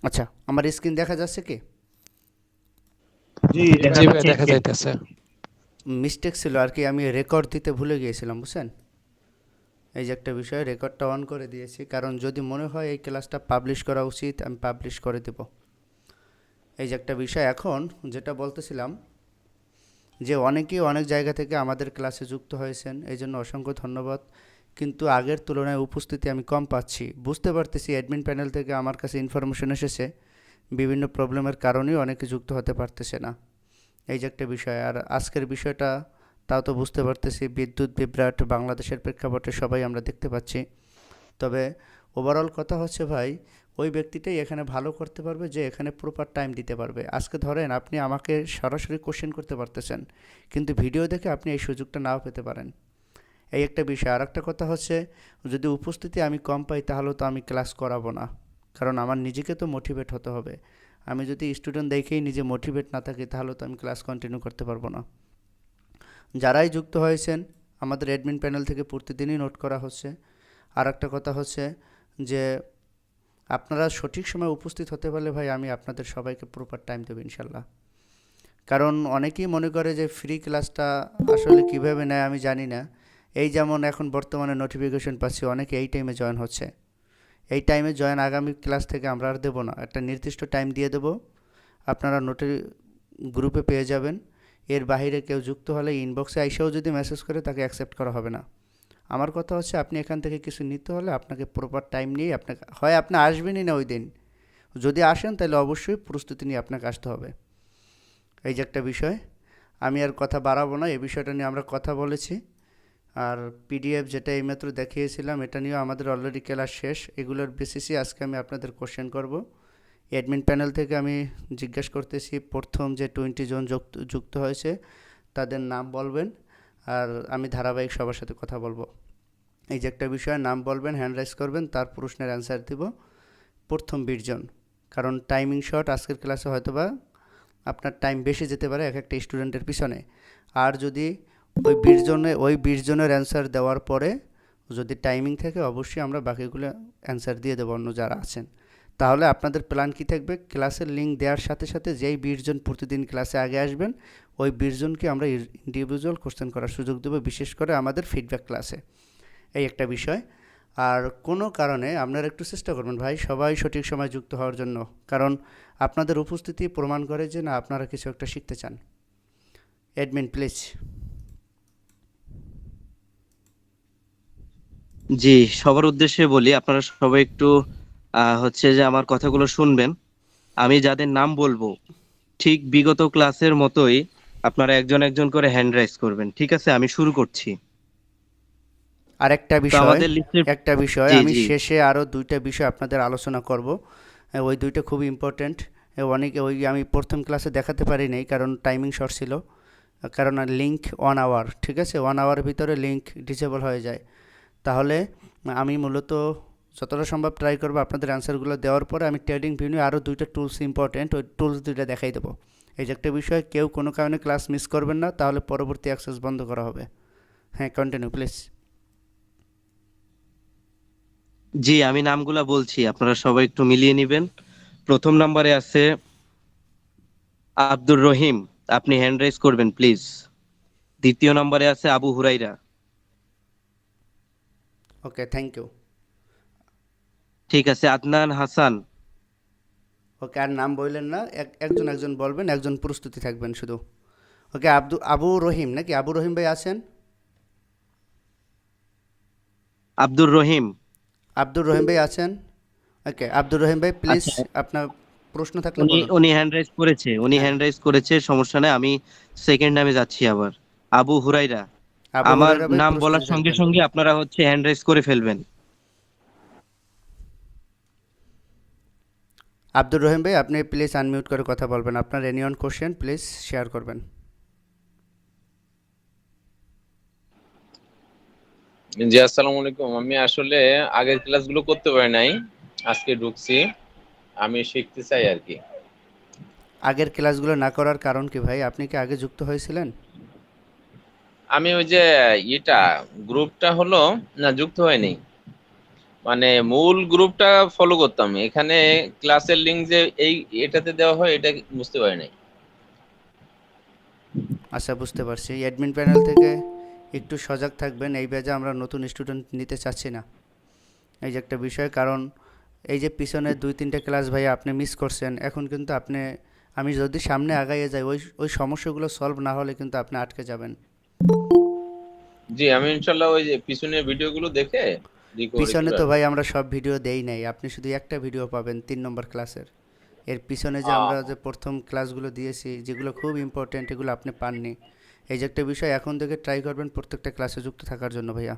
আচ্ছা, আমার স্ক্রিন দেখা যাচ্ছে কি? জি দেখা জি ভাই, যাচ্ছে দেখা যাইতেছে। মিস্টেক ছিল আর কি, আমি রেকর্ড দিতে ভুলে গিয়েছিলাম, বুঝছেন? এই যে একটা বিষয়, রেকর্ডটা অন করে দিয়েছি, কারণ যদি মনে হয় এই ক্লাসটা পাবলিশ করা উচিত আমি পাবলিশ করে দেব। এই যে একটা বিষয়, এখন যেটা বলতেছিলাম, যে অনেকেই অনেক জায়গা থেকে আমাদের ক্লাসে যুক্ত হয়েছেন, এই জন্য অসংখ্য ধন্যবাদ। কিন্তু আগের তুলনায় উপস্থিতি আমি কম পাচ্ছি, বুঝতে পারতেছি অ্যাডমিন প্যানেল থেকে আমার কাছে ইনফরমেশন এসেছে বিভিন্ন প্রবলেমের কারণেই অনেকে যুক্ত হতে পারতেছে না। এই যে একটা বিষয়, আর আজকের বিষয়টা তাও তো বুঝতে পারতেছি, বিদ্যুৎ বিভ্রাট বাংলাদেশের প্রেক্ষাপটে সবাই আমরা দেখতে পাচ্ছি। তবে ওভারঅল কথা হচ্ছে ভাই, ওই ব্যক্তিটাই এখানে ভালো করতে পারবে যে এখানে প্রপার টাইম দিতে পারবে। আজকে ধরেন আপনি আমাকে সরাসরি কোশ্চেন করতে পারতেছেন, কিন্তু ভিডিও দেখে আপনি এই সুযোগটা নাও পেতে পারেন। এই একটা বিষয়। আর একটা কথা হচ্ছে, যদি উপস্থিতি আমি কম পাই তাহলে তো আমি ক্লাস করাবো না, কারণ আমার নিজেকে তো মোটিভেট হতে হবে। আমি যদি স্টুডেন্ট দেখেই নিজে মোটিভেট না থাকি তাহলে তো আমি ক্লাস কন্টিনিউ করতে পারবো না। যারাই যুক্ত হয়েছেন আমাদের অ্যাডমিন প্যানেল থেকে প্রতিদিনই নোট করা হচ্ছে। আর একটা কথা হচ্ছে যে আপনারা সঠিক সময়ে উপস্থিত হতে পারলে ভাই আমি আপনাদের সবাইকে প্রপার টাইম দেবো ইনশাল্লাহ। কারণ অনেকেই মনে করে যে ফ্রি ক্লাসটা আসলে কিভাবে নেয় আমি জানি না। এই যেমন এখন বর্তমানে নোটিফিকেশন পাচ্ছি অনেকে এই টাইমে জয়েন হচ্ছে। এই টাইমে জয়েন আগামী ক্লাস থেকে আমরা আর দেবো না, একটা নির্দিষ্ট টাইম দিয়ে দেবো, আপনারা নোটে গ্রুপে পেয়ে যাবেন। এর বাইরে কেউ যুক্ত হলে ইনবক্সে আইসাও যদি মেসেজ করে তাকে অ্যাকসেপ্ট করা হবে না। আমার কথা হচ্ছে আপনি এখান থেকে কিছু নিতে হলে আপনাকে প্রপার টাইম নিয়ে আপনাকে, হয় আপনি আসবেনই না ওই দিন, যদি আসেন তাহলে অবশ্যই প্রস্তুতি নিয়ে আপনাকে আসতে হবে। এই যে একটা বিষয়, আমি আর কথা বাড়াবো না, এই বিষয়টা নিয়ে আমরা কথা বলেছি। আর পিডিএফ যেটা এইমাত্র দেখিয়েছিলাম এটা নিয়েও আমাদের অলরেডি ক্লাস শেষ, এগুলোর বেসিসে আজকে আমি আপনাদের কোশ্চেন করব। অ্যাডমিন প্যানেল থেকে আমি জিজ্ঞেস করতেছি, প্রথম যে 20 জন যুক্ত হয়েছে তাদের নাম বলবেন, আর আমি ধারাবাহিক সবার সাথে কথা বলবো। এই যে একটা বিষয়, নাম বলবেন, হ্যান্ড রাইজ করবেন, তার প্রশ্নের অ্যান্সার দিব প্রথম 20 জন। কারণ টাইমিং শর্ট, আজকের ক্লাসে হয়তোবা আপনার টাইম বেশি যেতে পারে এক একটা স্টুডেন্টের পিছনে। আর যদি ওই 20 জনের অ্যান্সার দেওয়ার পরে যদি টাইমিং থাকে অবশ্যই আমরা বাকিগুলো অ্যান্সার দিয়ে দেবো অন্য যারা আছেন। তাহলে আপনাদের প্ল্যান কী থাকবে, ক্লাসের লিঙ্ক দেওয়ার সাথে সাথে যেই 20 জন প্রতিদিন ক্লাসে আগে আসবেন ওই 20 জনকে আমরা ইন্ডিভিজুয়াল কোশ্চেন করার সুযোগ দেবো, বিশেষ করে আমাদের ফিডব্যাক ক্লাসে। এই একটা বিষয়। আর কোনো কারণে আপনারা একটু চেষ্টা করবেন ভাই সবাই সঠিক সময় যুক্ত হওয়ার জন্য, কারণ আপনাদের উপস্থিতি প্রমাণ করে যে না আপনারা কিছু একটা শিখতে চান। Admin please. জি, সবার উদ্দেশ্যে বলি, আপনারা সবাই একটু হচ্ছে যে আমার কথাগুলো শুনবেন। আমি যাদের নাম বলবো ঠিক বিগত ক্লাসের মতোই আপনারা একজন একজন করে হ্যান্ড রাইজ করবেন, ঠিক আছে? আমি শুরু করছি। আরেকটা তো বিষয়, আমাদের লিস্টের একটা বিষয় জি আমি জি শেষে আরও দুইটা বিষয় আপনাদের আলোচনা করব। ওই দুইটা খুব ইম্পর্ট্যান্ট। অনেকে ওই আমি প্রথম ক্লাসে দেখাতে পারি নাই কারণ টাইমিং শর্ট ছিল, কারণ লিঙ্ক 1 আওয়ার, ঠিক আছে, 1 আওয়ারের ভিতরে লিঙ্ক ডিসেবল হয়ে যায়। তাহলে আমি মূলত যতটা সম্ভব ট্রাই করবো আপনাদের অ্যান্সারগুলো দেওয়ার পরে আমি ট্রেডিং ভিউ আরও দুইটা টুলস ইম্পর্ট্যান্ট, ওই টুলস দুইটা দেখাই দেবো। এই যে একটা বিষয়, কেউ কোনো কারণে ক্লাস মিস করবেন না, তাহলে পরবর্তী অ্যাক্সেস বন্ধ করা হবে। হ্যাঁ, কন্টিনিউ প্লিজ। জি, আমি নামগুলা বলছি, আপনারা সবাই একটু মিলিয়ে নেবেন। প্রথম নম্বরে আছে আব্দুর রহিম, আপনি হ্যান্ড রাইজ করবেন প্লিজ। দ্বিতীয় নম্বরে আছে আবু হুরাইরা। ওকে, থ্যাংক ইউ। ঠিক আছে, আদনান হাসান। ওকে, আর নাম বললেন না, একজন একজন বলবেন, একজন প্রস্তুতি থাকবেন শুধু। ওকে, আবু রহিম নাকি, আবু রহিম ভাই আছেন? আব্দুর রহিম। আব্দুর রহিম ভাই আছেন? ওকে, আব্দুর রহিম ভাই প্লিজ, আচ্ছা, আপনার প্রশ্ন থাকলে উনি বলুন। উনি হ্যান্ড রাইজ করেছে, উনি হ্যাঁ, হ্যান্ড রাইজ করেছে, সমস্যা নেই। আমি সেকেন্ড নামে যাচ্ছি আবার। আবু হুরাইরা। আবু আমার হুরায়রা ভাই নাম বলার প্রস্তুতি সঙ্গে থাকবেন। সঙ্গে আপনারা হচ্ছে হ্যান্ড রাইজ করে ফেলবেন। আব্দুর রহিম ভাই আপনি প্লিজ আনমিউট করে কথা বলবেন, আপনার এনিওয়ান কোশ্চেন প্লিজ শেয়ার করবেন। জি, আসসালামু আলাইকুম। আমি আসলে আগের ক্লাসগুলো করতে পারি নাই, আজকে ঢুকছি। আমি শিখতে চাই আর কি। আগের ক্লাসগুলো না করার কারণ কি ভাই, আপনি কি আগে যুক্ত হয়েছিলেন? আমি ওই যে এটা গ্রুপটা হলো না, যুক্ত হয়নি। মানে মূল গ্রুপটা ফলো করতাম, এখানে ক্লাসের লিংক যে এটাতে দেওয়া হয় এটা বুঝতে পারি নাই। আচ্ছা, বুঝতে পারছি। অ্যাডমিন প্যানেল থেকে একটু সজাগ থাকবেন, এই ব্যাচে আমরা নতুন স্টুডেন্ট নিতে চাচ্ছি না, এই যে একটা বিষয়। কারণ এই যে পিছনে 2-3টা ক্লাস ভাই আপনি মিস করছেন, এখন কিন্তু আপনি, আমি যদি সামনে আগাইয়ে যাই ওই ওই সমস্যাগুলো সলভ না হলে কিন্তু আপনি আটকে যাবেন। জি, আমি ইনশাল্লাহ ওই যে পিছনের ভিডিওগুলো দেখে রিকভারি পিছনে করে তো আসবো। ভাই আমরা সব ভিডিও দেই নাই, আপনি শুধু একটা ভিডিও পাবেন 3 নম্বর ক্লাসের। এর পিছনে যে আহ, আমরা যে প্রথম ক্লাসগুলো দিয়েছি যেগুলো খুব ইম্পর্টেন্ট, এগুলো আপনি পাননি। এই যে একটা বিষয়, এখন থেকে ট্রাই করবেন প্রত্যেকটা ক্লাসে যুক্ত থাকার জন্য ভাইয়া।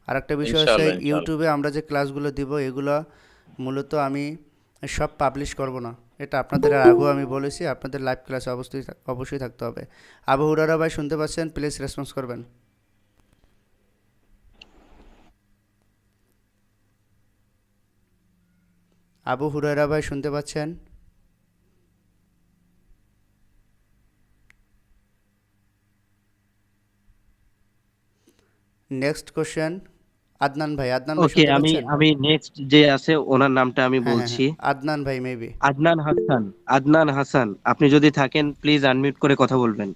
আর একটা বিষয় হচ্ছে, ইনশাল্লাহ ইনশাল্লাহ। ইউটিউবে আমরা যে ক্লাসগুলো দিব এগুলো মূলত আমি সব পাবলিশ করব না, এটা আপনাদের আর আগেও আমি বলেছি, আপনাদের লাইভ ক্লাসে অবশ্যই থাকতে হবে। আবু হুরারা ভাই শুনতে পাচ্ছেন? প্লিজ রেসপন্স করবেন। আবু হুরায়রা ভাই শুনতে পাচ্ছেন? নেক্সট কোশ্চেন, আদনান ভাই ওকে, শুনতে আমি পাচ্ছেন? আমি নেক্সট যে আছে ওনার নামটা আমি হ্যাঁ হ্যাঁ বলছি। হ্যাঁ, আদনান ভাই মেবি। আদনান হাসান। আদনান হাসান, আপনি যদি থাকেন প্লিজ আনমিউট করে কথা বলবেন।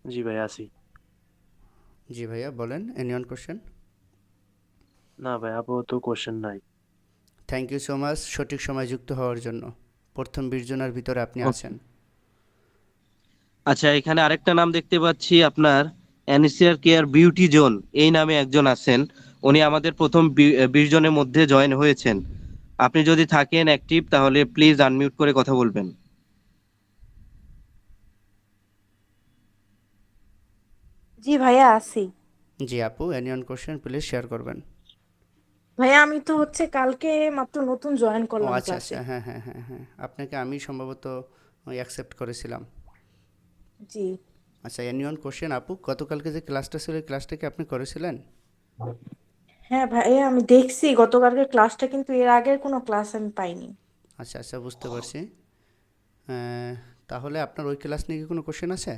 জি ভাই আছি। জি ভাইয়া বলেন, এনি ওয়ান কোশ্চেন? না ভাই আপাতত কোশ্চেন নাই। থ্যাংক ইউ সো মাচ সঠিক সময় যুক্ত হওয়ার জন্য। প্রথম 20 জনের ভিতরে আপনি ওকে। আছেন। আচ্ছা, এখানে আরেকটা নাম দেখতে পাচ্ছি আপনার, অ্যানিসিয়ার কেয়ার বিউটি জোন, এই নামে একজন আছেন। উনি আমাদের প্রথম 20 জনের মধ্যে জয়েন হয়েছেন। আপনি যদি থাকেন অ্যাক্টিভ তাহলে প্লিজ আনমিউট করে কথা বলবেন। জি ভাইয়া আছি। জি আপু, any one question please share করবেন। ভাইয়া আমি তো হচ্ছে কালকে মাত্র নতুন জয়েন ও করলাম আচ্ছা ক্লাসে। আচ্ছা, হ্যাঁ হ্যাঁ হ্যাঁ হ্যাঁ, আপনাকে আমি সম্ভবত অ্যাকসেপ্ট করেছিলাম। জি আচ্ছা, এনি ওয়ান কোশ্চেন আপু, গতকালকে যে ক্লাসটা ছিল এই ক্লাসটা কি আপনি করেছিলেন? হ্যাঁ ভাইয়া আমি দেখছি গতকালকের ক্লাসটা, কিন্তু এর আগের কোনো ক্লাস আমি পাইনি। আচ্ছা আচ্ছা, বুঝতে পারছি। আহ, তাহলে আপনার ওই ক্লাস নিয়ে কি কোনো কোশ্চেন আছে?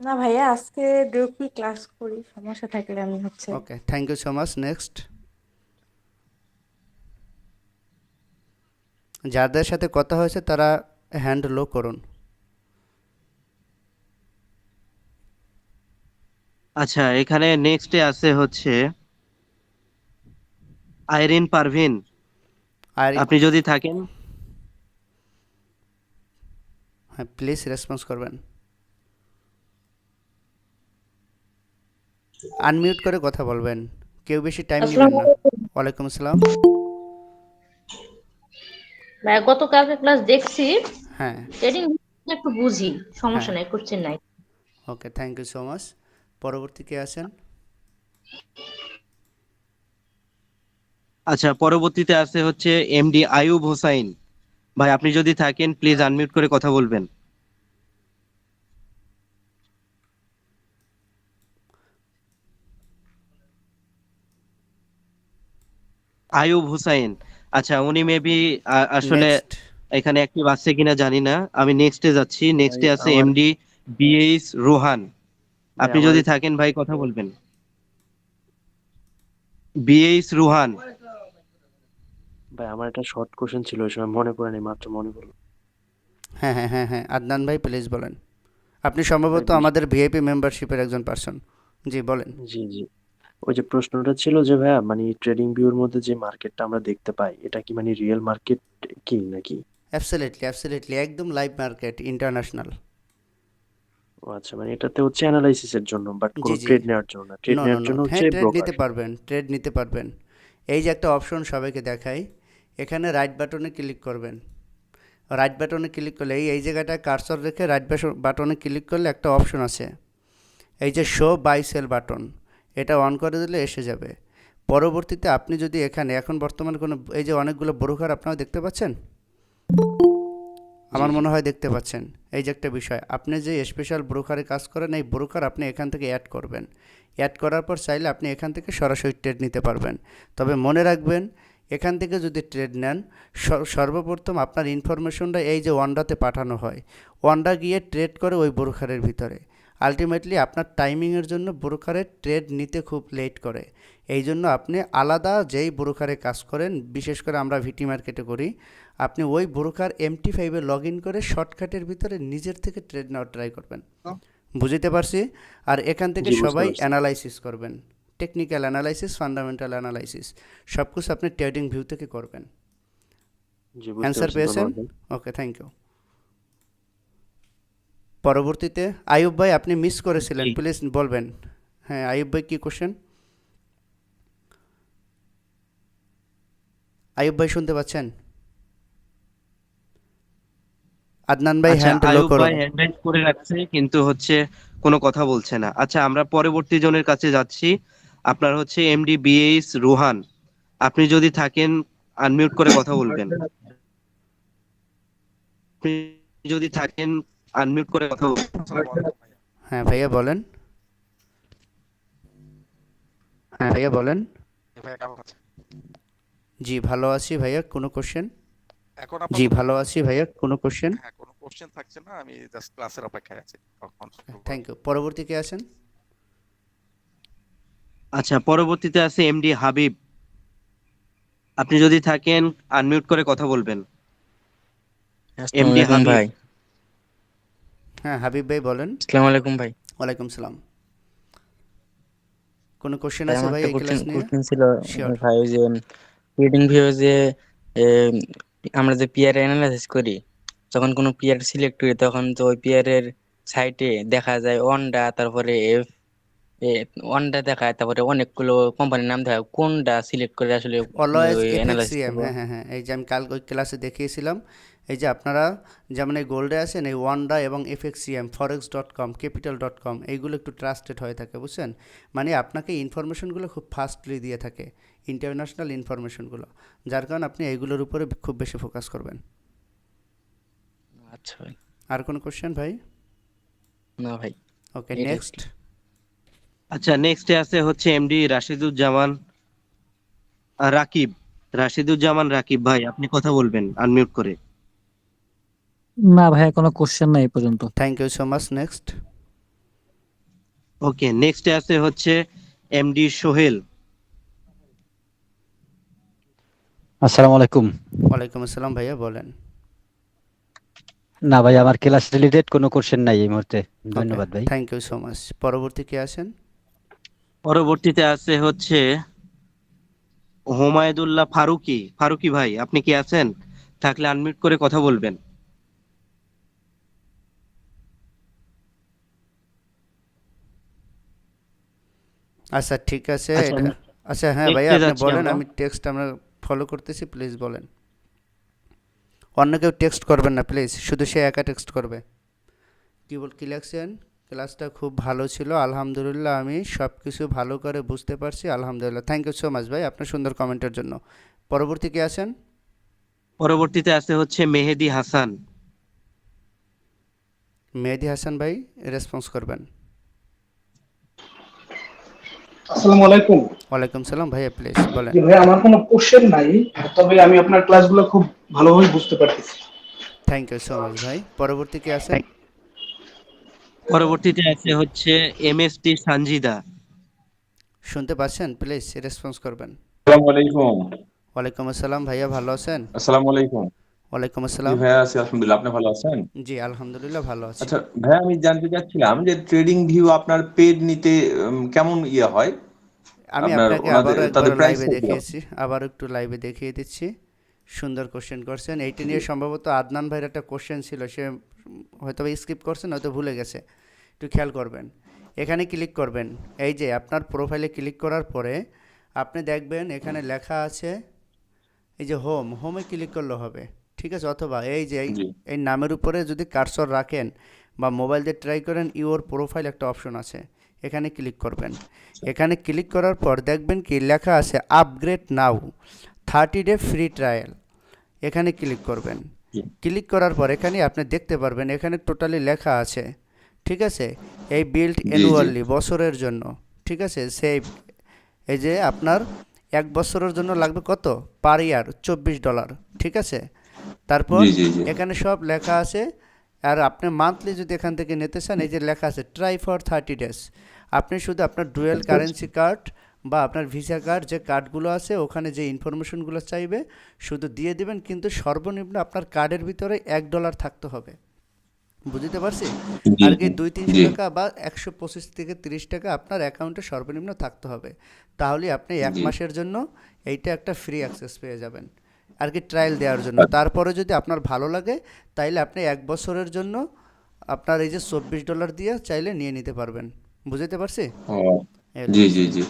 না ভাইয়া আজকে ডিরেক্টলি ক্লাস করি, সমস্যা থাকলে আমি হচ্ছে। Okay, thank you so much. Next, যাদের সাথে কথা হয়েছে তারা হ্যান্ড লো করুন। আচ্ছা, এখানে নেক্সটে আছে হচ্ছে আইরিন পারভিন। আর আপনি যদি থাকেন। হ্যাঁ, প্লিজ রেসপন্স করবেন, আনমিউট করে কথা বলবেন, কেউ বেশি টাইম নেবেন আসসালামু না। আলাইকুম ওয়ালাইকুম আসসালাম। ভাইয়া, গতকালকে ক্লাস দেখছি। হ্যাঁ ট্রেডিং একটু বুঝি, সমস্যা হ্যাঁ, নাই, কোশ্চেন নাই। Okay, thank you so much. পরবর্তী কে আছেন? আচ্ছা, পরবর্তীতে আছে হচ্ছে এমডি আয়ুব হোসাইন। ভাই আপনি যদি থাকেন প্লিজ আনমিউট করে কথা বলবেন। আয়ুব হোসাইন। আচ্ছা, উনি মেবি আসলে নেক্সট, এখানে অ্যাক্টিভ আছে কিনা জানি না। আমি নেক্সটে যাচ্ছি। ভাই নেক্সটে আছে আমার এমডি বিএইচ রোহান। ভাই আপনি আমার যদি থাকেন ভাই কথা বলবেন। বিএইচ রোহান। ভাই আমার একটা শর্ট কোশ্চেন ছিল, ওই সময় মনে পড়ে নি, মাত্র মনে পড়লো। হ্যাঁ হ্যাঁ হ্যাঁ হ্যাঁ, আদনান ভাই প্লিজ বলেন। আপনি ভাই সম্ভবত আমাদের ভিআইপি মেম্বারশিপের একজন পার্সন। জি বলেন। জি জি, ওই যে প্রশ্নটা ছিল যে ভাইয়া মানে ট্রেডিং ভিউর মধ্যে যে মার্কেটটা আমরা দেখতে পাই এটা কি মানে রিয়েল মার্কেট কি নাকি? অ্যাবসলিটলি অ্যাবসলিটলি, একদম লাইভ মার্কেট, ইন্টারন্যাশনাল। ও আচ্ছা, মানে এটাতে হচ্ছে অ্যানালাইসিসের জন্য, বাট জি কোনো জি, ট্রেড নেওয়ার জন্য না, ট্রেড নো নো নেওয়ার নো, জন্য হ্যাঁ হচ্ছে ট্রেড ব্রোকার। নিতে পারবেন, ট্রেড নিতে পারবেন। এই যে একটা অপশন সবাইকে দেখাই, এখানে রাইট বাটনে ক্লিক করবেন। রাইট বাটনে ক্লিক করলে এই জায়গাটায় কার্সর রেখে রাইট বাটনে ক্লিক করলে একটা অপশন আছে, এই যে শো বাই সেল বাটন, এটা অন করে দিলে এসে যাবে। পরবর্তীতে আপনি যদি এখানে এখন বর্তমানে কোনো, এই যে অনেকগুলো ব্রোকার আপনারা দেখতে পাচ্ছেন, জি আমার জি মনে হয় দেখতে পাচ্ছেন। এই যে একটা বিষয়, আপনি যে স্পেশাল ব্রোকারে কাজ করেন এই ব্রোকার আপনি এখান থেকে অ্যাড করবেন। অ্যাড করার পর চাইলে আপনি এখান থেকে সরাসরি ট্রেড নিতে পারবেন। তবে মনে রাখবেন, এখান থেকে যদি ট্রেড নেন, সর্বপ্রথম আপনার ইনফরমেশনটা এই যে ওয়ান্ডাতে পাঠানো হয়, ওয়ান্ডা গিয়ে ট্রেড করে ওই ব্রোকারের ভিতরে। আলটিমেটলি আপনার টাইমিংয়ের জন্য ব্রোকারের ট্রেড নিতে খুব লেট করে। এই জন্য আপনি আলাদা যেই ব্রোকারে কাজ করেন, বিশেষ করে আমরা ভিটি মার্কেটে করি, আপনি ওই ব্রোকার MT5-এ লগ ইন করে শর্টকাটের ভিতরে নিজের থেকে ট্রেড নেওয়ার ট্রাই করবেন। বুঝতে পারছি? আর এখান থেকে জি, বুঝতে সবাই পারছি। অ্যানালাইসিস করবেন, টেকনিক্যাল অ্যানালাইসিস, ফান্ডামেন্টাল অ্যানালাইসিস, সব কিছু আপনি ট্রেডিং ভিউ থেকে করবেন। জি, বুঝতে অ্যান্সার পারছি। পেয়েছেন? ধন্যবাদ ভাই। ওকে, থ্যাংক ইউ। পরবর্তীতে আইয়ুব ভাই, আপনি মিস করেছিলেন, জি। প্লিজ বলবেন। হ্যাঁ আইয়ুব ভাই, কি কোশ্চেন? আইয়ুব ভাই শুনতে পাচ্ছেন? আদনান ভাই আচ্ছা, হ্যান্ড লো আয়ুব করুন। ভাই হ্যান্ড রাইজ করে রাখছে কিন্তু কোনো কথা বলছে না। আচ্ছা, আমরা পরবর্তী জনের কাছে যাচ্ছি। আপনার MD BH রোহান, আপনি যদি থাকেন আনমিউট করে কথা বলবেন। আপনি যদি থাকেন আনমিউট করে কথা বলবেন। হ্যাঁ ভাইয়া বলেন। হ্যাঁ ভাইয়া বলেন। ভাইয়া কেমন আছেন? জি ভালো আছি ভাইয়া, কোনো কোশ্চেন? এখন জি আপাতত ভালো আছি ভাইয়া, কোনো কোশ্চেন? হ্যাঁ, কোনো কোশ্চেন থাকছে না, আমি জাস্ট ক্লাসের অপেক্ষায় আছি কখন শুরু করবে। Thank you. পরবর্তী কে আছেন? আচ্ছা, পরবর্তীতে আছে MD হাবিব, আপনি যদি থাকেন আনমিউট করে কথা বলবেন। আসসালামু MD আলাইকুম হাবিব। ভাই। হ্যাঁ হাবিব ভাই বলেন। আসসালামু আলাইকুম ভাই। ওয়ালাইকুম সালাম। কোনো কোশ্চেন ভাই আছে আমার ভাই একটা এই ক্লাস নিয়ে? কোশ্চেন ছিল শিওর। ভাই, ওই যে ট্রেডিং ভিউ যে এম, আমরা যে পিয়ার অ্যানালাইসিস করি, যখন কোনো পিয়ার সিলেক্ট করি তখন তো ওই পিয়ারের সাইটে দেখা যায় ওয়ান্ডা, তারপরে ওয়ান্ডা দেখায়, তারপরে অনেকগুলো কোম্পানির নাম দেখায়, কোনটা সিলেক্ট করে আসলে অলওয়েজ ওই অ্যানালাইসিস FXCM, করবো? হ্যাঁ হ্যাঁ হ্যাঁ, এই যে আমি কাল ওই ক্লাসে দেখিয়েছিলাম। এই যে আপনারা যেমন এই গোল্ডে আছেন, এই ওয়ান্ডা এবং FXCM, forex.com, capital.com, এইগুলো একটু ট্রাস্টেড হয়ে থাকে, বুঝছেন? মানে আপনাকে ইনফরমেশনগুলো খুব ফাস্টলি দিয়ে থাকে, ইন্টারন্যাশনাল ইনফরমেশনগুলো, যার কারণে আপনি এইগুলোর উপরে খুব বেশি ফোকাস করবেন। আচ্ছা ভাই। আর কোনো কোশ্চেন ভাই? না ভাই, ওকে, এটাই নেক্সট। আচ্ছা, নেক্সটে আছে MD রাশিদুজ্জামান রাকিব। রাশিদুজ্জামান রাকিব ভাই, আপনি কথা বলবেন আনমিউট করে। না ভাইয়া, কোনো কোশ্চেন নাই এ পর্যন্ত। Thank you so much. Next. Okay, নেক্সটে আছে MD সোহেল। আসসালামু আলাইকুম। ওয়ালাইকুম আসসালাম ভাইয়া, বলেন। না ভাই, আমার ক্লাস রিলেটেড কোনো কোশ্চেন নাই এই মুহূর্তে। ওকে, ধন্যবাদ ভাই। Thank you so much. পরবর্তী কে আছেন? পরবর্তীতে আছে হোমায়দুল্লাহ ফারুকি। ফারুকি ভাই, আপনি কি আছেন? থাকলে আনমিউট করে কথা বলবেন। আচ্ছা ঠিক আছে, আচ্ছা, এটা আচ্ছা হ্যাঁ ভাইয়া নেক্সটে আপনি যাচ্ছি বলেন, আমরা। আমি টেক্সট আমরা ফলো করতেছি, প্লিজ বলেন। অন্য কেউ টেক্সট করবেন না প্লিজ, শুধু সে একা টেক্সট করবে। কি লিখছেন? ক্লাসটা খুব ভালো ছিল আলহামদুলিল্লাহ, আমি সব কিছু ভালো করে বুঝতে পারছি আলহামদুলিল্লাহ। থ্যাংক ইউ সো মাচ ভাই আপনার সুন্দর কমেন্টের জন্য। পরবর্তী কে আছেন? পরবর্তীতে আছে মেহেদি হাসান। মেহেদি হাসান ভাই, রেসপন্স করবেন। আসসালামু আলাইকুম। ওয়ালাইকুম সালাম ভাইয়া, প্লিজ বলেন। জি ভাই, আমার কোনো কোশ্চেন নাই, তবে আমি আপনার ক্লাসগুলো খুব ভালোভাবে বুঝতে পারতেছি। থ্যাংক ইউ সো মাচ ভাই। পরবর্তী কে আছেন? পরবর্তীতে আছে MST সানজিদা। শুনতে পাচ্ছেন? প্লিজ রেসপন্স করবেন। আসসালামু আলাইকুম। ওয়ালাইকুম আসসালাম ভাইয়া, ভালো আছেন? আসসালামু আলাইকুম। ওয়ালাইকুম জি আসসালাম। ভাইয়া, আছি আলহামদুলিল্লাহ। আপনি ভালো আছেন? জি আলহামদুলিল্লাহ ভালো আছি। আচ্ছা ভাইয়া, আমি জানতে চাচ্ছিলাম যে ট্রেডিং ভিউ আপনার পেড নিতে কেমন হয়? আমি আপনার আপনাকে ওনাদের আবারও একবার তাদের প্রাইস লাইভে কত? দেখিয়েছি, আবার একটু লাইভে দেখিয়ে দিচ্ছি। সুন্দর কোশ্চেন করছেন, এইটা নিয়ে সম্ভবত আদনান ভাইয়ের একটা কোশ্চেন ছিল, সে হয়তো স্কিপ করছেন, হয়তো ভুলে গেছে, একটু খেয়াল করবেন। এখানে ক্লিক করবেন, এই যে আপনার প্রোফাইলে ক্লিক করার পরে আপনি দেখবেন এখানে লেখা আছে, এই যে হোমে ক্লিক করলে হবে, ঠিক আছে? অথবা এই যে জি এই নামের উপরে যদি কার্সর রাখেন বা মোবাইল দিয়ে ট্রাই করেন, ইওর প্রোফাইল একটা অপশন আছে, এখানে ক্লিক করবেন। এখানে ক্লিক করার পর দেখবেন কি লেখা আছে, আপগ্রেড নাও 30 ডে ফ্রি ট্রায়াল, এখানে ক্লিক করবেন। জি ক্লিক করার পর এখানে আপনি দেখতে পারবেন এখানে টোটালি লেখা আছে, ঠিক আছে? এই বিল্ড জি জি অ্যানুয়ালি, বছরের জন্য, ঠিক আছে? সেই এই যে আপনার 1 বছরের জন্য লাগবে কত পার ইয়ার $24, ঠিক আছে? তারপর জি জি জি এখানে সব লেখা আছে, আর আপনি মান্থলি যদি এখান থেকে নিতে চান, এই যে লেখা আছে ট্রাই ফর 30 ডেজ, আপনি শুধু আপনার ডুয়েল কারেন্সি কার্ড বা আপনার ভিসা কার্ড যে কার্ডগুলো আছে ওখানে যে ইনফরমেশনগুলো চাইবে শুধু দিয়ে দিবেন, কিন্তু সর্বনিম্ন আপনার কার্ডের ভিতরে $1 থাকতে হবে। বুঝতে পারছি? জি আর কি জি 200-300 জি টাকা বা 125 থেকে 30 টাকা আপনার অ্যাকাউন্টে সর্বনিম্ন থাকতে হবে। তাহলে আপনি 1 জি মাসের জন্য এইটা একটা ফ্রি অ্যাক্সেস পেয়ে যাবেন আর কি, ট্রায়াল দেওয়ার জন্য। তারপরে যদি আপনার ভালো লাগে তাইলে আপনি 1 বছরের জন্য আপনার এই যে $24 দিয়ে চাইলে নিয়ে নিতে পারবেন। বুঝতে পারছি? ও এই জি হলো জি বিষয়। জি।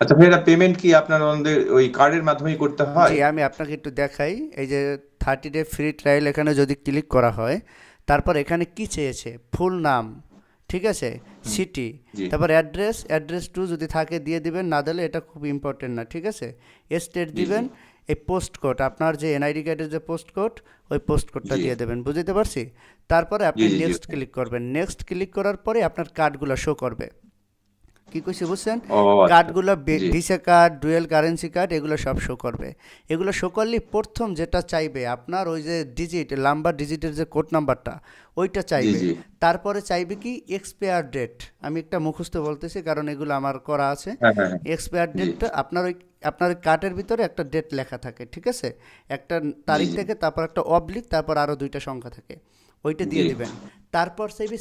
আচ্ছা ভাইয়া, পেমেন্ট কি আপনার আমাদের ওই কার্ডের মাধ্যমেই করতে জি, হয়? আমি আপনাকে একটু দেখাই। এই যে 30 ডে ফ্রি ট্রায়াল এখানে যদি ক্লিক করা হয়, তারপর এখানে কি চেয়েছে, ফুল নাম, ঠিক আছে, সিটি, জি তারপর অ্যাড্রেস টু যদি থাকে দিয়ে দিবেন, না দিলে এটা খুব ইম্পর্টেন্ট না, ঠিক আছে। স্টেট জি জি দিবেন, এই পোস্ট কোড আপনার যে এনআইডি কার্ডের যে পোস্ট কোড, ওই পোস্ট কোডটা জি দিয়ে দেবেন। বুঝতে পারছি? তারপরে জি আপনি জি জি নেক্সট ক্লিক করবেন। নেক্সট ক্লিক করার পরে আপনার কার্ডগুলো শো করবে। কি কইছি বুঝছেন? ও আচ্ছা কার্ডগুলো জি Visa card, dual currency card, এগুলো সব শো করবে। এগুলো শো করলে প্রথম যেটা চাইবে আপনার ওই যে ডিজিট নাম্বার, ডিজিটের যে কোড নাম্বারটা ওইটা জি চাইবে। জি তারপরে চাইবে কি এক্সপায়ার ডেট, আমি একটা মুখস্থ বলতেছি কারণ এগুলো আমার করা আছে। হ্যাঁ হ্যাঁ হ্যাঁ, এক্সপায়ার জি ডেটটা আপনার ওই কার্ডের ভিতরে একটা ডেট লেখা থাকে, ঠিক আছে, একটা জি তারিখ জি থেকে, তারপর একটা অবলিক, তারপর আরও 2টা সংখ্যা থাকে, ওইটা দিয়ে জি দিবেন। তারপর চাইবে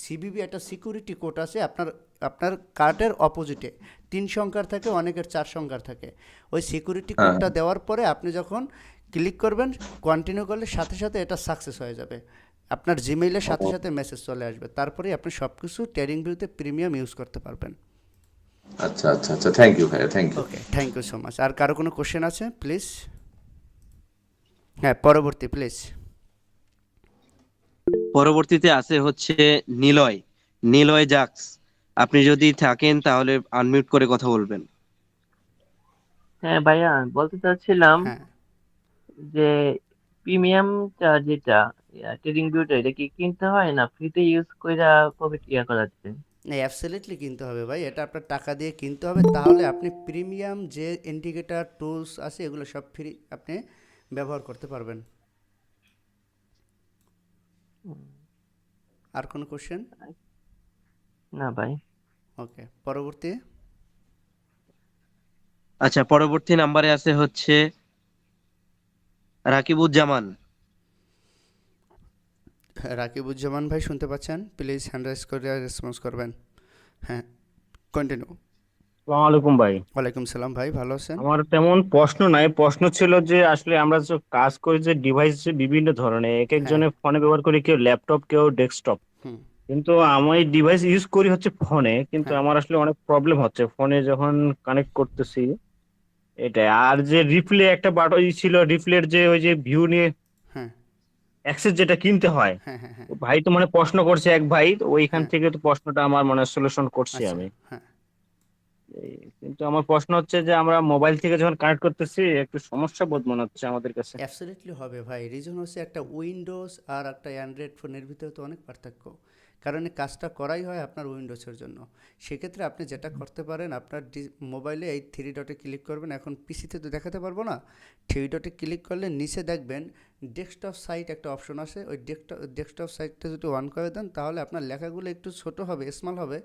সিভিভি একটা সিকিউরিটি কোড আছে আপনার আপনার কার্ডের অপোজিটে, 3 সংখ্যার থাকে, অনেকের 4 সংখ্যার থাকে। ওই সিকিউরিটি হ্যাঁ কোডটা দেওয়ার পরে আপনি যখন ক্লিক করবেন, কন্টিনিউ করলে সাথে সাথে এটা সাকসেস হয়ে যাবে, আপনার জিমেইলের সাথে ও সাথে মেসেজ চলে আসবে। তারপরে আপনি সব কিছু ট্রেডিং ভিউতে প্রিমিয়াম ইউজ করতে পারবেন। আচ্ছা আচ্ছা আচ্ছা, থ্যাংক ইউ ভাইয়া, thank you. Okay, thank you so much. আর কারো কোনো কোশ্চেন আছে প্লিজ? হ্যাঁ, পরবর্তী প্লিজ। পরবর্তীতে আছে হচ্ছে নিলয়, নিলয় জাক্স। আপনি যদি থাকেন তাহলে আনমিউট করে কথা বলবেন। হ্যাঁ ভাইয়া, আমি বলতে চাচ্ছিলাম হ্যাঁ, যে প্রিমিয়ামটা যেটা ট্রেডিং ভিউটা, এটা কি কিনতে হয় না ফ্রিতে ইউজ কইরা প্রফিট করা যাচ্ছে? অ্যাবসলিউটলি কিনতে হবে ভাই, এটা আপনার টাকা দিয়ে কিনতে হবে, তাহলে আপনি প্রিমিয়াম যে ইন্ডিকেটর টুলস আছে এগুলো সব ফ্রি আপনি ব্যবহার করতে পারবেন। হুম, আর কোনো কোশ্চেন? না ভাই। ওকে, পরবর্তী। আচ্ছা, পরবর্তী নাম্বারে আছে হচ্ছে রাকিবুজ্জামান। হ্যাঁ, রাকিবুজ্জামান ভাই শুনতে পাচ্ছেন? প্লিজ হ্যান্ড রাইজ করে রেসপন্স করবেন। হ্যাঁ, কন্টিনিউ। আসসালামু আলাইকুম ভাই। ওয়ালাইকুম সালাম ভাই, ভালো আছেন? আমার তেমন প্রশ্ন নাই, প্রশ্ন ছিল যে আসলে আমরা যে কাজ করি যে ডিভাইস বিভিন্ন ধরনের, এক হ্যাঁ, একজনের ফোনে ব্যবহার করি, কেউ ল্যাপটপ কেউ ডেস্কটপ, হুম, কিন্তু আমি ডিভাইস ইউজ করি হচ্ছে ফোনে, কিন্তু হ্যাঁ, আমার আসলে অনেক প্রবলেম হচ্ছে ফোনে যখন কানেক্ট করতেছি। এটাই আর যে রিপ্লে একটা বাটন ছিল, রিপ্লের যে ওই যে ভিউ নিয়ে হ্যাঁ, অ্যাক্সেস যেটা কিনতে হয়, হ্যাঁ, হ্যাঁ, হ্যাঁ, তো ভাই তো মানে প্রশ্ন করছে এক ভাই, তো ওইখান হ্যাঁ, থেকে তো প্রশ্নটা আমার মানে সলিউশন করছি আচ্ছা, আমি। হ্যাঁ, কিন্তু আমার প্রশ্ন হচ্ছে যে আমরা মোবাইল থেকে যখন কানেক্ট করতেছি একটু সমস্যা বোধ মনে হচ্ছে আমাদের কাছে। অ্যাবসলিউটলি হবে ভাই। রিজন হচ্ছে একটা উইন্ডোজ আর একটা অ্যান্ড্রয়েড ফোনের ভিতরে তো অনেক পার্থক্য, কারণ এই কাজটা করাই হয় আপনার উইন্ডোজের জন্য। সেক্ষেত্রে আপনি যেটা করতে পারেন, আপনার মোবাইলে এই 3 ডটে ক্লিক করবেন, এখন পিসিতে তো দেখাতে পারবো না, 3 ডটে ক্লিক করলে নিচে দেখবেন ডেস্কটপ সাইট একটা অপশন আছে, ওই ডেস্কটপ সাইটটা যদি অন করে দেন তাহলে আপনার লেখাগুলো একটু ছোট হবে, স্মল হবে,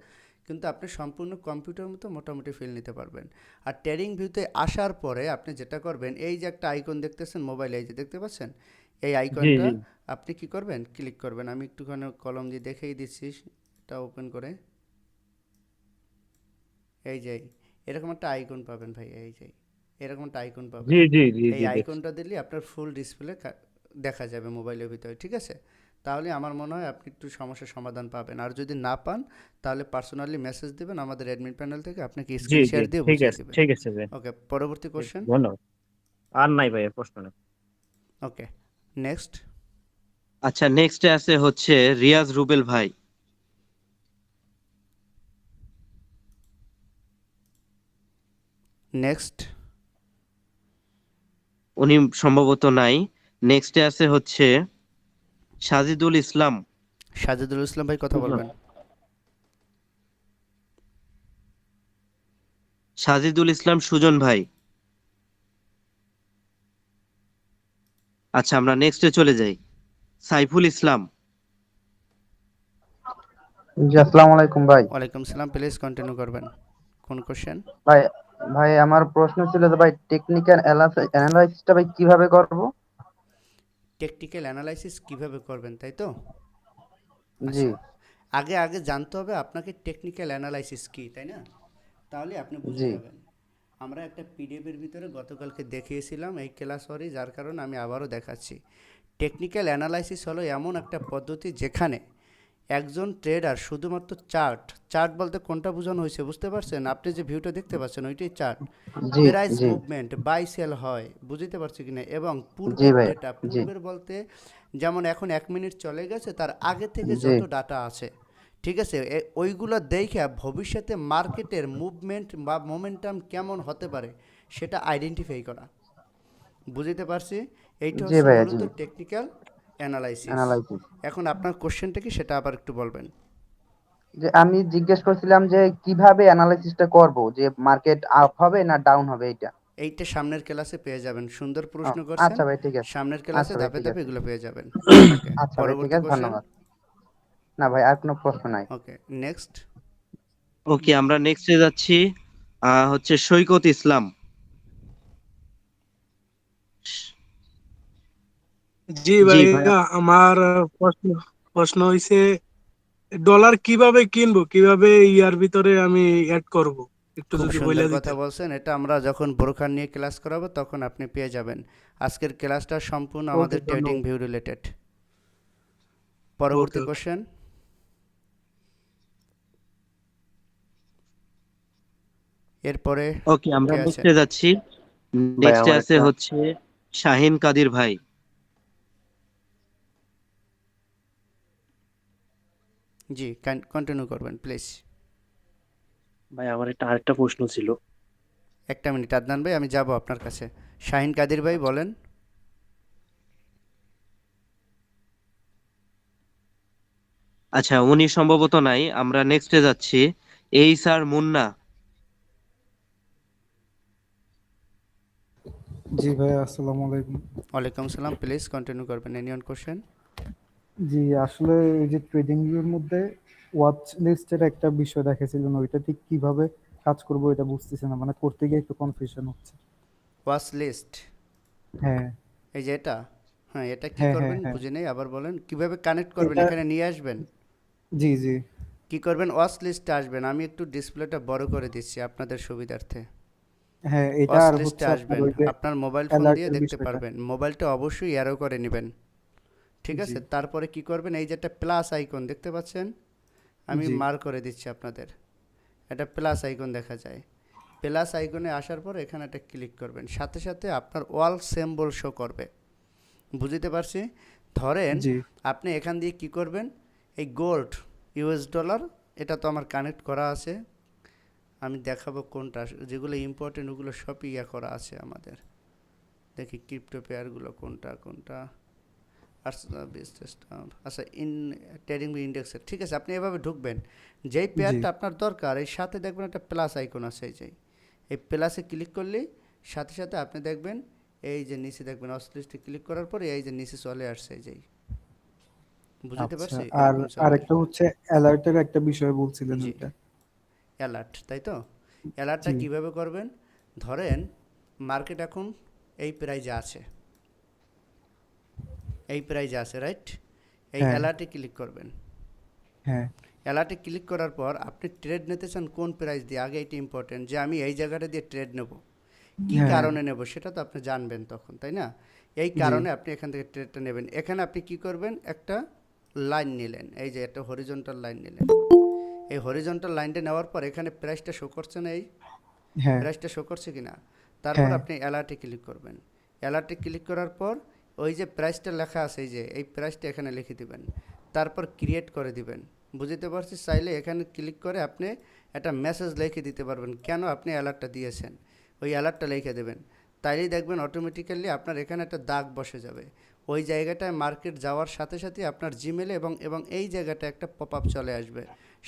কিন্তু আপনি সম্পূর্ণ কম্পিউটার মতো মোটামুটি ফিল নিতে পারবেন। আর ট্রেডিং ভিউতে আসার পরে আপনি যেটা করবেন, এই যে একটা আইকন দেখতেছেন মোবাইলে, এই যে দেখতে পাচ্ছেন এই জি আইকনটা, জি আপনি কি করবেন, ক্লিক করবেন। আমি একটুখানি কলম দিয়ে দেখিয়ে দিচ্ছি, এটা ওপেন করে। এই যে এরকম একটা আইকন পাবেন ভাই, এই যে এরকম একটা আইকন পাবেন। জি জি জি এই জি দেখছি। আইকনটা দিলে আপনার ফুল ডিসপ্লে দেখা যাবে মোবাইলের ভিতরে, ঠিক আছে। তাহলে আমার মনে হয় আপনি একটু সমস্যার সমাধান পাবেন। আর যদি না পান তাহলে পার্সোনালি মেসেজ দেবেন আমাদের অ্যাডমিন প্যানেল থেকে, আপনাকে জি স্ক্রিন জি শেয়ার দিয়ে ঠিক বুঝিয়ে আছে, দেবে। ঠিক আছে ভাই। ওকে, পরবর্তী ঠিক, কোশ্চেন। ধন্যবাদ। আর নাই ভাই, প্রশ্ন নেই। ওকে, নেক্সট। আচ্ছা, নেক্সটে আছে হচ্ছে রিয়াজ রুবেল ভাই। নেক্সট। উনি সম্ভবত নাই। নেক্সটে আছে হচ্ছে সাজিদুল ইসলাম। সাজিদুল ইসলাম ভাই কথা বলবেন। সাজিদুল ইসলাম সুজন ভাই। আচ্ছা, আমরা নেক্সটে চলে যাই। সাইফুল ইসলাম। জি আসসালামু আলাইকুম ভাই। ওয়ালাইকুম সালাম, প্লিজ কন্টিনিউ করবেন। কোন কোশ্চেন? ভাই ভাই আমার প্রশ্ন ছিল যে ভাই টেকনিক্যাল অ্যানালাইসিসটা ভাই কিভাবে করব? টেকনিক্যাল অ্যানালাইসিস কিভাবে করবেন, তাই তো? জি আচ্ছা, আগে আগে জানতে হবে আপনাকে টেকনিক্যাল অ্যানালাইসিস কি, তাই না? তাহলে আপনি বুঝে জি যাবেন। আমরা একটা পিডিএফের ভিতরে গতকালকে দেখিয়েছিলাম এই ক্লাস ওয়ারি, যার কারণে আমি আবারও দেখাচ্ছি। টেকনিক্যাল অ্যানালাইসিস হলো এমন একটা পদ্ধতি যেখানে একজন ট্রেডার শুধুমাত্র চার্ট, চার্ট বলতে কোনটা বোঝানো হয়েছে বুঝতে পারছেন? আপনি যে ভিউটা দেখতে পাচ্ছেন ওইটাই চার্ট। জি প্রাইস জি মুভমেন্ট বাই সেল হয়, বুঝতে পারছি কিনা, এবং জি পূর্বের ভাই ডেটা, জি পূর্বের বলতে যেমন এখন 1 মিনিট চলে গেছে তার আগে থেকে জি যত ডাটা আছে, ঠিক আছে, ওইগুলো দেখে ভবিষ্যতে মার্কেটের মুভমেন্ট বা মোমেন্টাম কেমন হতে পারে সেটা আইডেন্টিফাই করা, বুঝতে পারছি? এইটা জি হচ্ছে ভাইয়া জি মূলত টেকনিক্যাল অ্যানালাইসিস। অ্যানালাইসিস। এখন আপনার কোশ্চেনটা কি সেটা আবার একটু বলবেন। যে আমি জিজ্ঞেস করছিলাম যে কিভাবে অ্যানালাইসিসটা করব, যে মার্কেট আপ হবে না ডাউন হবে এটা। এইটা সামনের ক্লাসে পেয়ে যাবেন, সুন্দর ও, প্রশ্ন করছেন। আচ্ছা ভাই ঠিক আছে। সামনের ক্লাসে আচ্ছা ভাই ধাপে ঠিক ধাপে আছে। এগুলো পেয়ে যাবেন। ওকে, আচ্ছা ভাই ঠিক পরবর্তী আছে, কোশ্চেন। ধন্যবাদ। না ভাই আর কোনো প্রশ্ন নাই। ওকে, নেক্সট। ওকে, আমরা নেক্সটে যাচ্ছি। হচ্ছে সৈকত ইসলাম। জি জি ভাইয়া। ভাইয়া, আমার প্রশ্ন প্রশ্ন হইছে ডলার কিভাবে কিনবো, কিভাবে ইয়ার ভিতরে আমি অ্যাড করব, একটু খুব যদি সুন্দর বইলা কথা দিতেন। বলছেন, এটা আমরা যখন ব্রোকার নিয়ে ক্লাস করাবো তখন আপনি পেয়ে যাবেন। আজকের ক্লাসটা সম্পূর্ণ ওকে আমাদের ট্রেডিং ধন্যবাদ। View related. ওকে পরবর্তী ওকে কোশ্চেন। এরপরে ওকে, আমরা কে আছেন? নেক্সটে যাচ্ছি। ভাই নেক্সটে আমার আছে একটা হচ্ছে শাহিন কাদির ভাই। জি, কন্টিনিউ করবেন প্লিজ। ভাই আমার একটা আরেকটা প্রশ্ন ছিল। একটা মিনিট আদনান ভাই, আমি যাব আপনার কাছে। শাহিন কাদির ভাই আচ্ছা বলেন। আচ্ছা, উনি সম্ভবত নাই। আমরা নেক্সটে যাচ্ছি। এই স্যার মুন্না। জি ভাইয়া আসসালামু আলাইকুম। ওয়ালাইকুম সালাম, প্লিজ কন্টিনিউ করবেন। Any one question? জি আসলে এই যে ট্রেডিং ভিউর মধ্যে ওয়াচ লিস্টের একটা বিষয় দেখেছিলেন, ওইটা ঠিক কিভাবে কাজ করব এটা বুঝতেছি না, মানে করতে গিয়ে একটু কনফিউশন হচ্ছে। ওয়াচ লিস্ট, হ্যাঁ এই যে এটা, হ্যাঁ, এটা কি হ্যাঁ হ্যাঁ করবেন হ্যাঁ বুঝি নেই, আবার বলেন। কিভাবে কানেক্ট করবেন, এটা এখানে নিয়ে আসবেন? জি জি কি করবেন, ওয়াচ লিস্টে আসবেন। আমি একটু ডিসপ্লেটা বড় করে দিচ্ছি আপনাদের সুবিধার্থে। হ্যাঁ এটা ওয়াচ আর লিস্টে হচ্ছে আপনার আসবেন, ওই যে আপনার মোবাইল ফোন দিয়ে অ্যালার্টের দেখতে বিষয়টা। পারবেন। মোবাইলটা অবশ্যই অ্যারো করে নেবেন, ঠিক জি আছে? তারপরে কি করবেন, এই যে একটা প্লাস আইকন দেখতে পাচ্ছেন, আমি জি মার্ক করে দিচ্ছি আপনাদের। একটা প্লাস আইকন দেখা যায়। প্লাস আইকনে আসার পর এখানে একটা ক্লিক করবেন, সাথে সাথে আপনার ওয়াল সিম্বল শো করবে, বুঝতে পারছি? ধরেন জি আপনি এখান দিয়ে কি করবেন, এই গোল্ড, ইউএস ডলার, এটা তো আমার কানেক্ট করা আছে। আমি দেখাবো কোনটা, যেগুলো ইম্পর্টেন্ট ওগুলো সবই ইয়া করা আছে আমাদের। দেখি ক্রিপ্টো পেয়ারগুলো কোনটা কোনটা। আচ্ছা, ট্রেডিং ইন্ডেক্সের, ঠিক আছে, আপনি এভাবে ঢুকবেন। যেই জি পেয়ারটা আপনার দরকার এর সাথে দেখবেন একটা প্লাস আইকন আছে, এই প্লাসে ক্লিক করলেই সাথে সাথে আপনি দেখবেন এই যে নিচে দেখবেন অসলিস্টে ক্লিক করার পরে এই যে নিচে চলে আসছে, বুঝতে আচ্ছা। পারছি, আর এরকম চলে আরেকটা আসবে। হচ্ছে অ্যালার্টের একটা বিষয় বলছিলেন জি, ওইটা। অ্যালার্ট, তাই তো? অ্যালার্টটা জি কীভাবে করবেন, ধরেন মার্কেট এখন এই প্রাইজে আছে, এই প্রাইজে আছে, রাইট? এই হ্যাঁ অ্যালার্টে ক্লিক করবেন। হ্যাঁ অ্যালার্টে ক্লিক করার পর আপনি ট্রেড নিতে চান কোন প্রাইস দিয়ে, আগে এটা ইম্পর্টেন্ট যে আমি এই জায়গাটা দিয়ে ট্রেড নেব, কী হ্যাঁ কারণে নেব সেটা তো আপনি জানবেন তখন, তাই না? এই জি কারণে আপনি এখান থেকে ট্রেডটা নেবেন। এখানে আপনি কি করবেন, একটা লাইন নিলেন, এই যে একটা হরিজন্টাল লাইন নিলেন। এই হরিজন্টাল লাইনটা নেওয়ার পর এখানে প্রাইসটা শো করছে না, এই হ্যাঁ প্রাইসটা শো করছে কি না? তারপর হ্যাঁ আপনি অ্যালার্টে ক্লিক করবেন। অ্যালার্টে ক্লিক করার পর ওই যে প্রাইসটা লেখা আছে, এই প্রাইসটা এখানে লিখে দিবেন, তারপর ক্রিয়েট করে দিবেন, বুঝতে পারছি? চাইলে এখানে ক্লিক করে আপনি একটা মেসেজ লিখে দিতে পারবেন কেন আপনি অ্যালার্টটা দিয়েছেন, ওই অ্যালার্টটা লিখে দেবেন। তাইলেই দেখবেন অটোমেটিক্যালি আপনার এখানে একটা দাগ বসে যাবে। ওই জায়গাটায় মার্কেট যাওয়ার সাথে সাথে আপনার জিমেলে এবং এই জায়গাটা একটা পপ আপ চলে আসবে,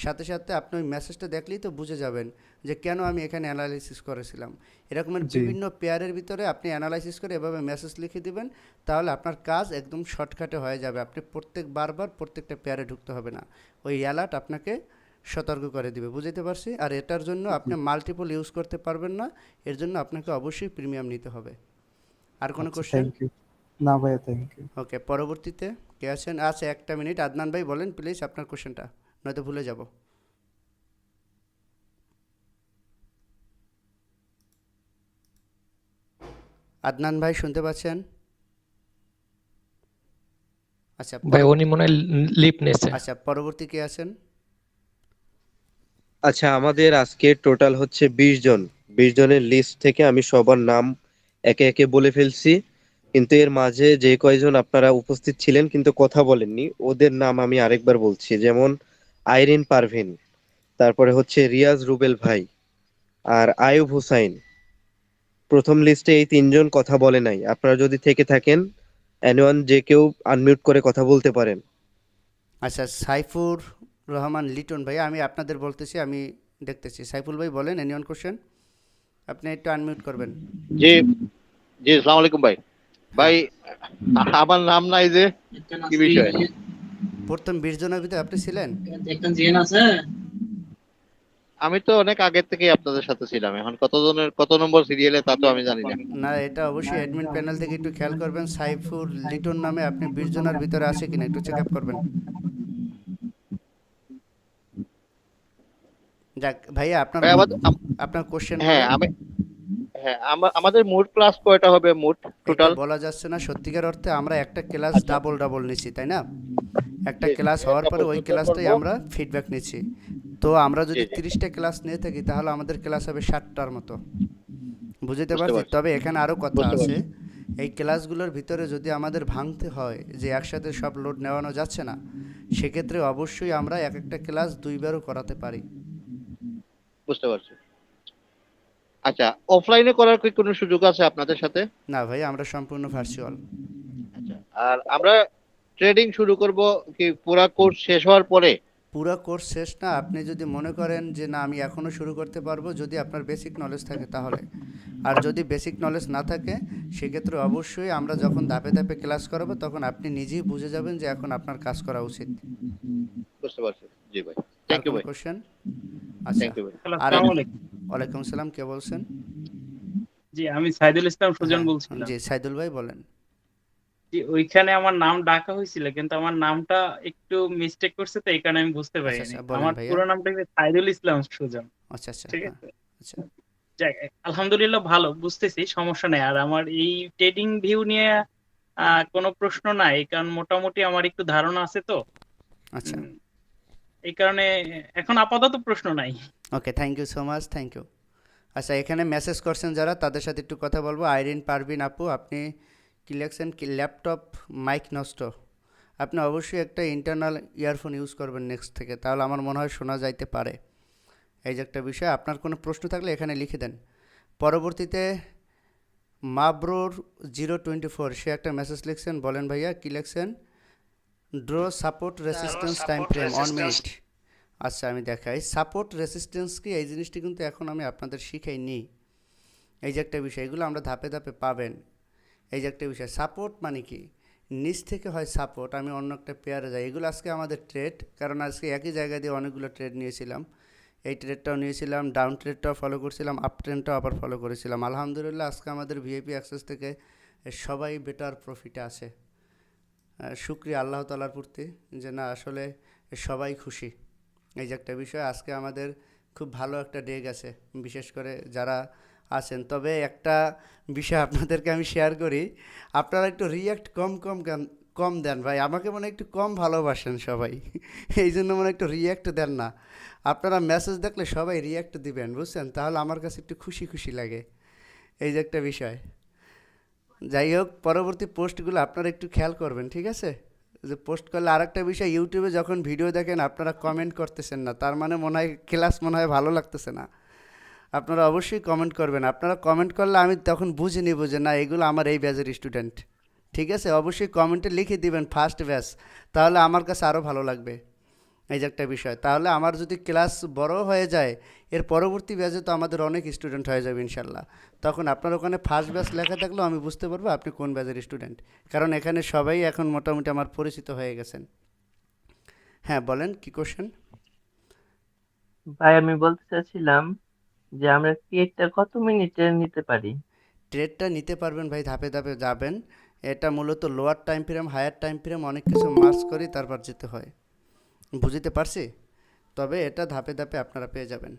সাথে সাথে আপনি ওই মেসেজটা দেখলেই তো বুঝে যাবেন যে কেন আমি এখানে অ্যানালাইসিস করেছিলাম। এরকমের জি। বিভিন্ন পেয়ারের ভিতরে আপনি অ্যানালাইসিস করে এভাবে মেসেজ লিখে দিবেন, তাহলে আপনার কাজ একদম শর্টকাটে হয়ে যাবে। আপনি বারবার প্রত্যেকটা পেয়ারে ঢুকতে হবে না, ওই অ্যালার্ট আপনাকে সতর্ক করে দিবে। বুঝতে পারছি? আর এটার জন্য আপনি মাল্টিপল ইউজ করতে পারবেন না, এর জন্য আপনাকে অবশ্যই প্রিমিয়াম নিতে হবে। আর কোনো আচ্ছা, কোশ্চেন? Thank you. না ভাইয়া, থ্যাংক ইউ। ওকে, পরবর্তীতে কে আছেন? আচ্ছা, একটা মিনিট, আদনান ভাই বলেন প্লিজ আপনার কোশ্চেনটা, নয়তো ভুলে যাব। আদনান ভাই শুনতে পাচ্ছেন? আচ্ছা ভাই উনি মনে হয় লিপ নেছে। আচ্ছা, পরবর্তী কে আছেন? আচ্ছা, আমাদের আজকে টোটাল হচ্ছে 20 জন। 20 জনের লিস্ট থেকে আমি সবার নাম একে একে বলে ফেলছি, কিন্তু এর মাঝে যে কয়জন আপনারা উপস্থিত ছিলেন কিন্তু কথা বলেননি, ওদের নাম আমি আরেকবার বলছি। যেমন আইরিন পারভিন, তারপরে হচ্ছে রিয়াজ রুবেল ভাই, আর আয়ুব হুসাইন। প্রথম লিস্টে এই 3 জন কথা বলে নাই। আপনারা যদি থেকে থাকেন, এনিওয়ান যে কেউ আনমিউট করে কথা বলতে পারেন। আচ্ছা, সাইফুর রহমান লিটন ভাই, আমি আপনাদের বলতেছি, আমি দেখতেছি। সাইফুল ভাই বলেন, এনিওয়ান কোশ্চেন? আপনি একটু আনমিউট করবেন। জি জি, আসসালামু আলাইকুম ভাই। ভাই আমার নাম নাই যে, কি বিষয়? প্রথম 20 জনের ভিতরে আপনি ছিলেন? আমি তো অনেক আগের থেকেই আপনাদের সাথে ছিলাম, এখন কত নম্বর সিরিয়ালে তা তো আমি জানি না। না, এটা অবশ্যই অ্যাডমিন প্যানেল থেকে একটু খেয়াল করবেন। সাইফুর লিটন নামে আপনি 20 জনের ভিতরে আছে কিনা একটু চেক আপ করবেন। যাক ভাইয়া, আপনার ভাই আপনার কোশ্চেন হ্যাঁ বলেন। আমাদের মোট ক্লাস কয়টা হবে মোট এটা টোটাল? বলা যাচ্ছে না, সত্যিকার অর্থে আমরা একটা ক্লাস ডাবল নিছি, তাই না? একটা ক্লাস হওয়ার পরে ওই ক্লাসটাই আমরা ফিডব্যাক নিচ্ছি। তো আমরা যদি 30টা ক্লাস নিয়ে থাকি তাহলে আমাদের ক্লাস হবে 60টার মতো। বুঝতে পারছি? তবে এখানে আরও কথা আছে, এই ক্লাসগুলোর ভিতরে যদি আমাদের ভাঙতে হয় যে একসাথে সব লোড নেওয়ানো যাচ্ছে না, সেক্ষেত্রে অবশ্যই আমরা এক একটা ক্লাস 2বারও করাতে পারি। বুঝতে পারছি। আচ্ছা, অফলাইনে করার কি কোনো সুযোগ আছে আপনাদের সাথে? না ভাই, আমরা সম্পূর্ণ ভার্চুয়াল। আর আমরা ট্রেডিং শুরু করব কি পুরা কোর্স শেষ হওয়ার পরে? পুরো কোর্স শেষ না, আপনি যদি মনে করেন যে না আমি এখনও শুরু করতে পারবো, যদি আপনার বেসিক নলেজ থাকে তাহলে। আর যদি বেসিক নলেজ না থাকে, সেক্ষেত্রে অবশ্যই আমরা যখন ধাপে ধাপে ক্লাস করাবো তখন আপনি নিজেই বুঝে যাবেন যে এখন আপনার কাজ করা উচিত। বুঝতে পারছি। জি ভাই, থ্যাংক ইউ ভাই। কোশ্চেন? আচ্ছা, থ্যাংক ইউ ভাই। আর আসসালামু আলাইকুম। ওয়ালাইকুম সালাম, কে বলছেন? জি, আমি সাইদুল ইসলাম সুজন বলছিলাম। জি, সাইদুল ভাই বলেন। জি, ওইখানে আমার নাম ডাকা হয়েছিল, কিন্তু আমার নামটা একটু মিস্টেক করছে, তো এই কারণে আমি বুঝতে পারিনি। আচ্ছা, বলেন আমার ভাইয়া। পুরো নামটা হচ্ছে সাইদুল ইসলাম সুজন। আচ্ছা আচ্ছা, ঠিক হ্যাঁ, আছে? আচ্ছা যাক, আলহামদুলিল্লাহ ভালো বুঝতেছি, সমস্যা নেই। আর আমার এই ট্রেডিং ভিউ নিয়ে কোনো প্রশ্ন নাই, কারণ মোটামুটি আমার একটু ধারণা আছে তো। আচ্ছা, এই কারণে এখন আপাতত প্রশ্ন নাই। Okay, thank you so much, thank you. আচ্ছা, এখানে মেসেজ করছেন যারা, তাদের সাথে একটু কথা বলবো। আইরিন পারভিন আপু, আপনি কি লিখছেন? কি ল্যাপটপ মাইক নষ্ট? আপনি অবশ্যই একটা ইন্টারনাল ইয়ারফোন ইউজ করবেন নেক্সট থেকে, তাহলে আমার মনে হয় শোনা যাইতে পারে। এই যে একটা বিষয়, আপনার কোনো প্রশ্ন থাকলে এখানে লিখে দেন। পরবর্তীতে মাবরুর 024 সে একটা মেসেজ লিখছেন, বলেন ভাইয়া কি লিখছেন? Draw support resistance time frame 1 minute. আচ্ছা, আমি দেখাই। সাপোর্ট রেসিস্ট্যান্স কি, এই জিনিসটি কিন্তু এখন আমি আপনাদের শিখাইনি। এই যে একটা বিষয়, এগুলো আমরা ধাপে ধাপে পাবেন। এই যে একটা বিষয়, সাপোর্ট মানে কি, নিচ থেকে হয় সাপোর্ট, আমি অন্য একটা পেয়ারে যাই। এগুলো আজকে আমাদের ট্রেড, কারণ আজকে একই জায়গা দিয়ে অনেকগুলো ট্রেড নিয়েছিলাম। এই ট্রেডটাও নিয়েছিলাম, ডাউন ট্রেডটাও ফলো করেছিলাম, আপ ট্রেডটাও আবার ফলো করেছিলাম। আলহামদুলিল্লাহ আজকে আমাদের ভিআইপি অ্যাক্সেস থেকে সবাই বেটার প্রফিটে আছে। শুকরিয়া আল্লাহ তাআলার প্রতি যে না আসলে সবাই খুশি। এই যে একটা বিষয়, আজকে আমাদের খুব ভালো একটা ডে গেছে, বিশেষ করে যারা আছেন। তবে একটা বিষয় আপনাদেরকে আমি শেয়ার করি, আপনারা একটু রিয়্যাক্ট কম দেন ভাই, আমাকে মনে একটু কম ভালোবাসেন সবাই, এই জন্য মনে একটু রিয়্যাক্ট দেন না। আপনারা মেসেজ দেখলে সবাই রিয়্যাক্ট দিবেন, বুঝছেন? তাহলে আমার কাছে একটু খুশি খুশি লাগে। এই যে একটা বিষয়। যাই হোক, পরবর্তী পোস্টগুলো আপনারা একটু খেয়াল করবেন, ঠিক আছে? যে পোস্ট করলে আরেকটা বিষয়, ইউটিউবে যখন ভিডিও দেখেন আপনারা কমেন্ট করতেছেন না, তার মানে মনে হয় ক্লাস মনে হয় ভালো লাগতেছে না। আপনারা অবশ্যই কমেন্ট করবেন। আপনারা কমেন্ট করলে আমি তখন বুঝে নিব যে না এগুলো আমার এই ব্যাচের স্টুডেন্ট। ঠিক আছে, অবশ্যই কমেন্টে লিখে দিবেন ফার্স্ট ব্যাচ, তাহলে আমার কাছে আরও ভালো লাগবে। এই যে একটা বিষয়, তাহলে আমার যদি ক্লাস বড় হয়ে যায়, এর পরবর্তী ব্যাচে তো আমাদের অনেক স্টুডেন্ট হয়ে যাবে ইনশাল্লাহ। তখন আপনার ওখানে ফার্স্ট ব্যাচ লেখা থাকলেও আমি বুঝতে পারবো আপনি কোন ব্যাচের স্টুডেন্ট, কারণ এখানে সবাই এখন মোটামুটি আমার পরিচিত হয়ে গেছেন। হ্যাঁ বলেন, কি কোশ্চেন? ভাই আমি বলতে চাচ্ছিলাম যে আমরা ক্রিয়েটটা কত মিনিটের নিতে পারি? ট্রেডটা নিতে পারবেন ভাই, ধাপে ধাপে যাবেন। এটা মূলত lower time frame, higher time frame অনেক কিছু মার্চ করে তারপর যেতে হয়। বুঝতে পারছি, তবে এটা ধাপে ধাপে আপনারা পেয়ে যাবেন।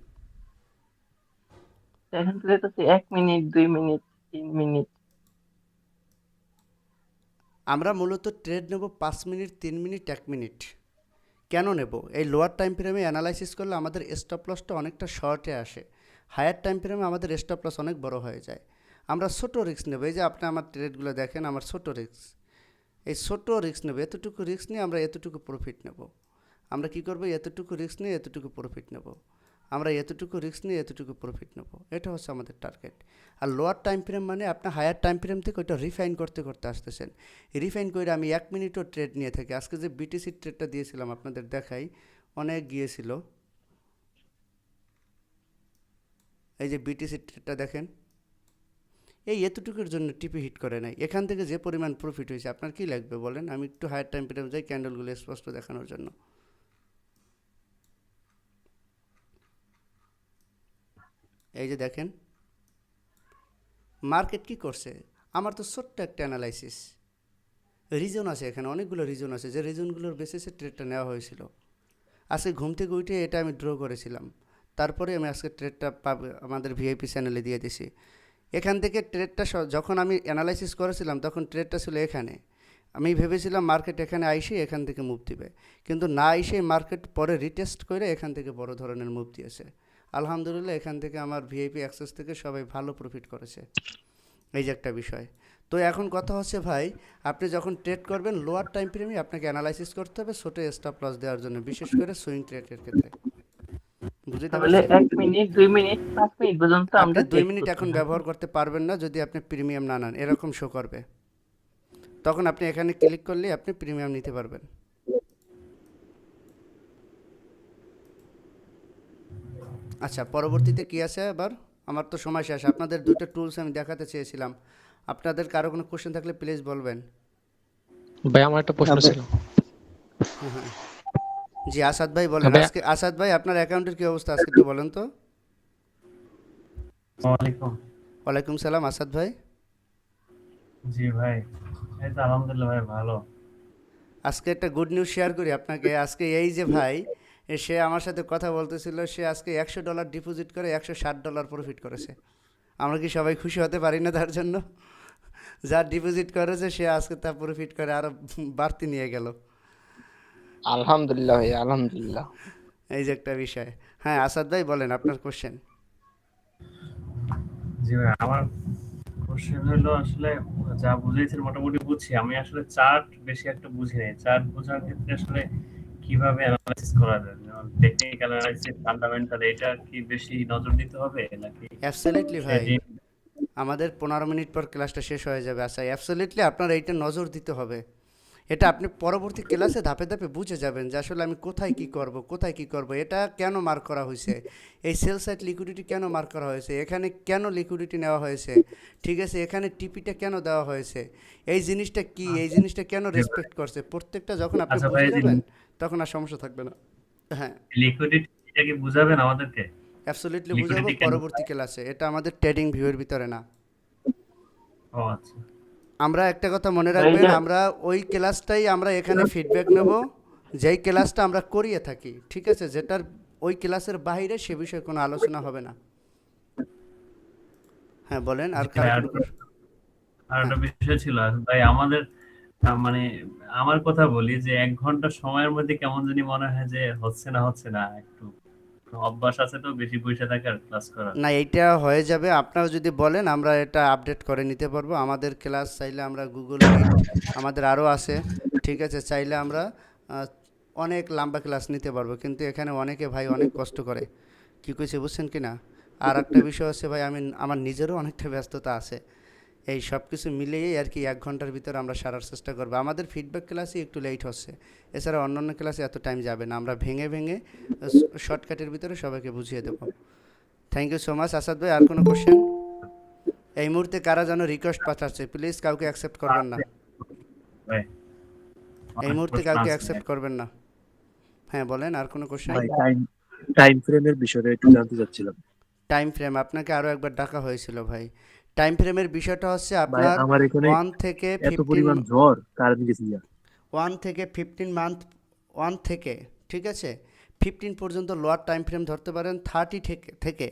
এখন তো দেখতেছি 1 মিনিট 2 মিনিট 3 মিনিট। আমরা মূলত ট্রেড নেব 5 মিনিট, 3 মিনিট, 1 মিনিট। কেন নেব? এই লোয়ার টাইম ফ্রেমে অ্যানালাইসিস করলে আমাদের স্টপ লসটা অনেকটা শর্টে আসে, হায়ার টাইম ফ্রেমে আমাদের স্টপ লস অনেক বড় হয়ে যায়। আমরা ছোটো রিস্ক নেব। এই যে আপনি আমার ট্রেডগুলো দেখেন, আমার ছোটো রিস্ক, এই ছোটো রিস্ক নেব। এতটুকু রিস্ক নিয়ে আমরা এতটুকু প্রফিট নেব। আমরা কি করব? এতটুকু রিস্ক নিয়ে এতটুকু প্রফিট নেব। আমরা এতটুকু রিস্ক নিয়ে এতটুকু প্রফিট নেব। এটা হচ্ছে আমাদের টার্গেট। আর লোয়ার টাইম ফ্রেম মানে আপনি হায়ার টাইম ফ্রেম থেকে ওইটা রিফাইন করতে করতে আসতেছেন। রিফাইন করে আমি 1 মিনিটও ট্রেড নিয়ে থাকি। আজকে যে বিটিসি ট্রেডটা দিয়েছিলাম আপনাদের দেখাই, অনেক গিয়েছিল। এই যে বিটিসি ট্রেডটা দেখেন, এই এতটুকুর জন্য টিপি হিট করে নাই। এখান থেকে যে পরিমাণ প্রফিট হয়েছে, আপনার কি লাগবে বলেন? আমি একটু হায়ার টাইম ফ্রেম যাই ক্যান্ডেলগুলো স্পষ্ট দেখানোর জন্য। এই যে দেখেন মার্কেট কি করছে। আমার তো ছোট্ট একটা অ্যানালাইসিস, রিজন আছে এখানে, অনেকগুলো রিজন আছে, যে রিজনগুলোর বেসিসে ট্রেডটা নেওয়া হয়েছিল। আজকে ঘুম থেকে উঠে এটা আমি ড্র করেছিলাম, তারপরে আমি আজকে ট্রেডটা আমাদের ভিআইপি চ্যানেলে দিয়ে দিছি। এখান থেকে ট্রেডটা যখন আমি অ্যানালাইসিস করেছিলাম তখন ট্রেডটা ছিল এখানে। আমি ভেবেছিলাম মার্কেট এখানে আইসে এখান থেকে মুভ দিবে, কিন্তু না আইসে মার্কেট পরে রিটেস্ট করে এখান থেকে বড় ধরনের মুভ দিয়েছে। আলহামদুলিল্লাহ, এখান থেকে আমার ভিআইপি অ্যাক্সেস থেকে সবাই ভালো প্রফিট করেছে। এই যে একটা বিষয়। তো এখন কথা হচ্ছে ভাই, আপনি যখন ট্রেড করবেন লোয়ার টাইম ফ্রেমে আপনাকে অ্যানালাইসিস করতে হবে ছোটো স্টপ লস দেওয়ার জন্য, বিশেষ করে সুইং ট্রেডের ক্ষেত্রে। বুঝতে তাহলে পারছেন? 1 মিনিট 2 মিনিট 5 মিনিট পর্যন্ত আপনি আমরা 2 মিনিট এখন ব্যবহার করতে পারবেন না যদি আপনি প্রিমিয়াম না নেন, এরকম শো করবে। তখন আপনি এখানে ক্লিক করলে আপনি প্রিমিয়াম নিতে পারবেন। আচ্ছা, পরবর্তীতে কি আছে আবার? আমার তো সময় শেষ। আপনাদের দুটো টুলস আমি দেখাতে চেয়েছিলাম। আপনাদের কারো কোনো কোশ্চেন থাকলে প্লিজ বলবেন। ভাই আমার একটা প্রশ্ন ছিল। হ্যাঁ, জি আসাদ ভাই বলেন। আজকে আসাদ ভাই আপনার অ্যাকাউন্টের কি অবস্থা আজকে একটু বলেন তো। ওয়ালাইকুম। ওয়ালাইকুম সালাম আসাদ ভাই। জি ভাই, এই তো আলহামদুলিল্লাহ ভাই ভালো। আজকে একটা গুড নিউজ শেয়ার করি আপনাকে। আজকে এই যে ভাই, সে আমার সাথে কথা বলতেছিল, সে আজকে $100 ডিপোজিট করে $160 প্রফিট করেছে। আমরা কি সবাই খুশি হতে পারি না তার জন্য? যার ডিপোজিট করেছে সে আজকে তার প্রফিট করে আরো বাড়তি নিয়ে গেল। আলহামদুলিল্লাহ ভাই, আলহামদুলিল্লাহ। এই যে একটা বিষয়। হ্যাঁ আসাদ ভাই বলেন আপনার কোশ্চেন। জি ভাই, আমার কোশ্চেন হলো আসলে যা বুঝাইছেন মোটামুটি বুঝছি। আমি আসলে চার্ট বেশি একটা বুঝি নাই। চার্ট বোঝার ক্ষেত্রে আসলে কিভাবে অ্যানালাইসিস করা যায়, যেমন টেকনিক্যাল অ্যানালাইসিস, ফান্ডামেন্টাল, এটা কি বেশি নজর দিতে হবে নাকি? অ্যাবসলিউটলি ভাই, আমাদের 15 মিনিট পর ক্লাসটা শেষ হয়ে যাবে। আচ্ছা, অ্যাবসলিউটলি আপনার এইটা নজর দিতে হবে। এটা আপনি পরবর্তী ক্লাসে ধাপে ধাপে বুঝে যাবেন যে আসলে আমি কোথায় কি করব, কোথায় কি করব, এটা কেন মার্ক করা হয়েছে, এই সেল সাইড লিকুইডিটি কেন মার্ক করা হয়েছে, এখানে কেন লিকুইডিটি নেওয়া হয়েছে, ঠিক আছে, এখানে টিপিটা কেন দেওয়া হয়েছে, এই জিনিসটা কি, এই জিনিসটা কেন রেসপেক্ট করছে, প্রত্যেকটা যখন আপনি বুঝে যাবেন তখন আর সমস্যা থাকবে না। হ্যাঁ, লিকুইডিটি এটা কি বুঝাবেন আমাদেরকে? অ্যাবসলিউটলি বুঝাবো পরবর্তী ক্লাসে। এটা আমাদের ট্রেডিং ভিউয়ের ভিতরে না। ও আচ্ছা। আমরা একটা কথা মনে রাখবেন, আমরা ওই ক্লাসটাই আমরা এখানে ফিডব্যাক নেব যেই ক্লাসটা আমরা করিয়ে থাকি, ঠিক আছে, যেটার ওই ক্লাসের বাইরে সে বিষয়ে কোনো আলোচনা হবে না। হ্যাঁ বলেন। আর একটা বিষয় ছিল ভাই, আমাদের মানে আমার কথা বলি যে 1 ঘন্টা সময়ের মধ্যে কেমন জানি মনে হয় যে হচ্ছে না, একটু অভ্যাস আছে তো বেশি বসে থাকার ক্লাস করা। না, এইটা হয়ে যাবে। আপনারা যদি বলেন আমরা এটা আপডেট করে নিতে পারবো। আমাদের ক্লাস চাইলে আমরা গুগল মিট আমাদের আরও আছে, ঠিক আছে, চাইলে আমরা অনেক লম্বা ক্লাস নিতে পারবো। কিন্তু এখানে অনেকে ভাই অনেক কষ্ট করে, কী কইছে বুঝছেন কি না, আর একটা বিষয় হচ্ছে ভাই আমার নিজেরও অনেকটা ব্যস্ততা আছে, এই সব কিছু মিলিয়েই আর কি 1 ঘন্টার ভিতরে আমরা সারার চেষ্টা করবো। আমাদের ফিডব্যাক ক্লাসে একটু লেট হচ্ছে, এছাড়া অন্যান্য ক্লাসে এত টাইম যাবে না, আমরা ভেঙে ভেঙে শর্টকাটের ভিতরে সবাইকে বুঝিয়ে দেবো। Thank you so much. Asad ভাই, আর কোনো কোশ্চেন? এই মুহূর্তে কারা যেন রিকোয়েস্ট পাঠাচ্ছে, প্লিজ কাউকে অ্যাকসেপ্ট করবেন না, এই মুহূর্তে কাউকে অ্যাকসেপ্ট করবেন না। হ্যাঁ বলেন, আর কোনো কোশ্চেন? টাইম ফ্রেমের বিষয়টা একটু জানতে চাচ্ছিলাম। টাইম ফ্রেম আপনাকে আরও একবার ডাকা হয়েছিল ভাই। টাইম ফ্রেমের বিষয়টা হচ্ছে ভাই আপনার আমার এখানে 1 থেকে এত পরিমাণ 15 ঝড় কারেন্ট গেছে না। 1 থেকে 15 মান্থ, 1 থেকে, ঠিক আছে, 15 পর্যন্ত লোয়ার টাইম ফ্রেম ধরতে পারেন। 30 থেকে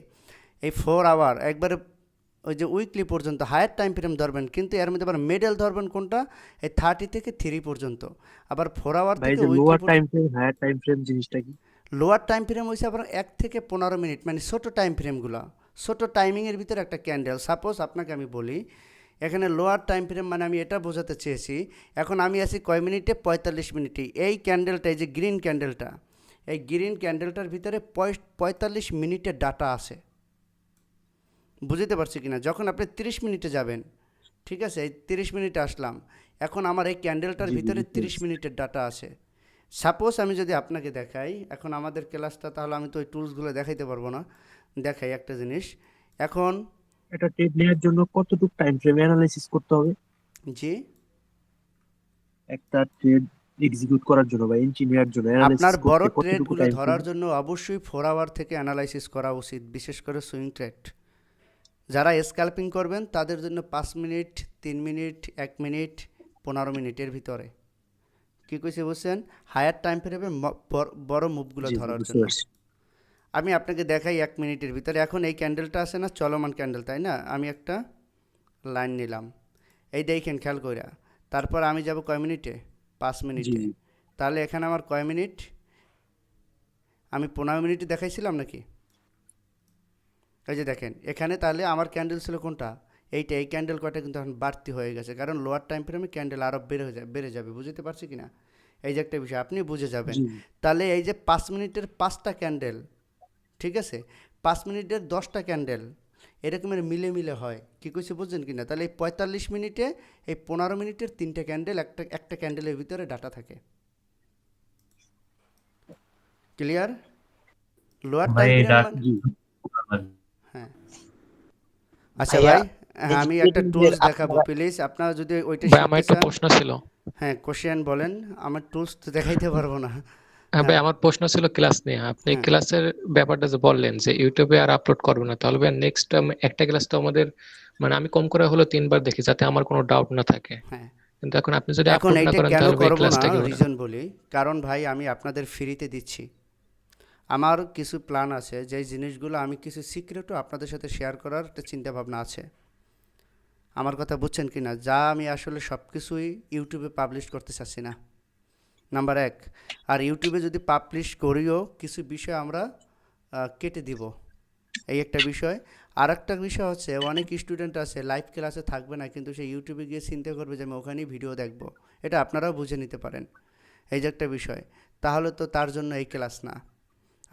এই 4 আওয়ার একবারে ওই যে উইকলি পর্যন্ত হায়ার টাইম ফ্রেম ধরবেন, কিন্তু এর মধ্যে আবার মিডল ধরবেন কোনটা, এই 30 থেকে 3 পর্যন্ত। আবার 4 আওয়ার ভাই থেকে যে lower weekly time frame higher time frame জিনিসটা কি? লোয়ার টাইম ফ্রেম হয়েছে আপনার 1 থেকে 15 মিনিট, মানে ছোটো টাইম ফ্রেমগুলো, ছোটো টাইমিংয়ের ভিতরে একটা ক্যান্ডেল। সাপোজ আপনাকে আমি বলি, এখানে লোয়ার টাইম ফ্রেম মানে আমি এটা বোঝাতে চেয়েছি, এখন আমি আছি কয় মিনিটে, 45 মিনিটে। এই ক্যান্ডেলটা, এই যে গ্রিন ক্যান্ডেলটা, এই গ্রিন ক্যান্ডেলটার ভিতরে 45 মিনিটের ডাটা আছে, বুঝতে পারছি কিনা? যখন আপনি 30 মিনিটে যাবেন, ঠিক আছে, এই 30 মিনিটে আসলাম, এখন আমার এই ক্যান্ডেলটার ভিতরে 30 মিনিটের ডাটা আছে। সাপোজ আমি যদি আপনাকে দেখাই, এখন আমাদের ক্লাসটা, তাহলে আমি তো ওই টুলসগুলো দেখাইতে পারবো না, দেখাই একটা জিনিস। এখন এটা ট্রেড নেওয়ার জন্য কতটুকু টাইম ফ্রেম অ্যানালাইসিস করতে হবে? জি, একটা ট্রেড এক্সিকিউট করার জন্য বা ইঞ্জিনিয়ার জন্য অ্যানালাইসিস আপনার বড় করতে কতটুকু ট্রেডগুলো টাইম ধরার জন্য অবশ্যই 4 আওয়ার থেকে অ্যানালাইসিস করা উচিত, বিশেষ করে সুইং ট্রেড। যারা স্ক্যাল্পিং করবেন তাদের জন্য 5 মিনিট, 3 মিনিট, 1 মিনিট, 15 মিনিটের ভিতরে, কী কইছে বুঝছেন, হায়ার টাইম ফ্রেমে বড় মুভগুলো ধরার জন্য। আমি আপনাকে দেখাই 1 মিনিটের ভিতরে। এখন এই ক্যান্ডেলটা আছে না, চলমান ক্যান্ডেল, তাই না? আমি একটা লাইন নিলাম, এই দেখেন খেয়াল কইরা, তারপর আমি যাব কয় মিনিটে, 5 মিনিটে। তাহলে এখানে আমার কয় মিনিট, আমি 15 মিনিটে দেখাইছিলাম নাকি? এই যে দেখেন এখানে, তাহলে আমার ক্যান্ডেল ছিল কোনটা, এইটা। এই ক্যান্ডেল কয়টা কিন্তু এখন বাড়তি হয়ে গেছে, কারণ লোয়ার টাইম ফ্রেমে ক্যান্ডেল আরও বেড়ে যাবে, বুঝতে পারছি কিনা? এই যে একটা বিষয় আপনি বুঝে যাবেন। তাহলে এই যে 5 মিনিটের 5টা ক্যান্ডেল, ঠিক আছে, 5 মিনিটের 10টা ক্যান্ডেল, এরকমের মিলে মিলে হয়, কী কইছে বুঝছেন কিনা? তাহলে এই 45 মিনিটে এই 15 মিনিটের 3টে ক্যান্ডেল, একটা ক্যান্ডেলের ভিতরে ডাটা থাকে। ক্লিয়ার? লোয়ার টাইম ফ্রেম, হ্যাঁ। আচ্ছা ভাই, হ্যাঁ, আমি একটা টুলস দেখাবো, প্লিজ আপনারা যদি ওইটা ভাই আমার শিখতে একটা চান। প্রশ্ন ছিল। হ্যাঁ, কোশ্চেন বলেন, আমার টুলস তো দেখাইতে পারবো না। হ্যাঁ ভাই, আমার প্রশ্ন ছিল ক্লাস নিয়ে। আপনি হ্যাঁ। ক্লাসের ব্যাপারটা যে বললেন যে ইউটিউবে আর আপলোড করবেন না, তাহলে ভাই নেক্সট একটা ক্লাস তো আমাদের, মানে আমি কম করে হলো 3বার দেখি, যাতে আমার কোনো ডাউট না থাকে। হ্যাঁ, কিন্তু এখন আপনি যদি এখন আপলোড না এইটা করেন কেন তাহলে ভাই করবো না, ক্লাসটা কি হবে? রিজন বলি। কারণ ভাই আমি আপনাদের ফ্রিতে দিচ্ছি, আমার কিছু প্ল্যান আছে, যেই জিনিসগুলো আমি কিছু সিক্রেটও আপনাদের সাথে শেয়ার করার একটা চিন্তাভাবনা আছে। আমার কথা বুঝছেন কি না? যা আমি আসলে সব কিছুই ইউটিউবে পাবলিশ করতে চাচ্ছি না, নাম্বার 1। আর ইউটিউবে যদি পাবলিশ করিও, কিছু বিষয় আমরা কেটে দিব, এই একটা বিষয়। আর একটা বিষয় হচ্ছে, অনেক স্টুডেন্ট আছে লাইভ ক্লাসে থাকবে না, কিন্তু সে ইউটিউবে গিয়ে চিন্তা করবে যে আমি ওখানেই ভিডিও দেখব। এটা আপনারাও বুঝে নিতে পারেন, এই যে একটা বিষয়। তাহলে তো তার জন্য এই ক্লাস না,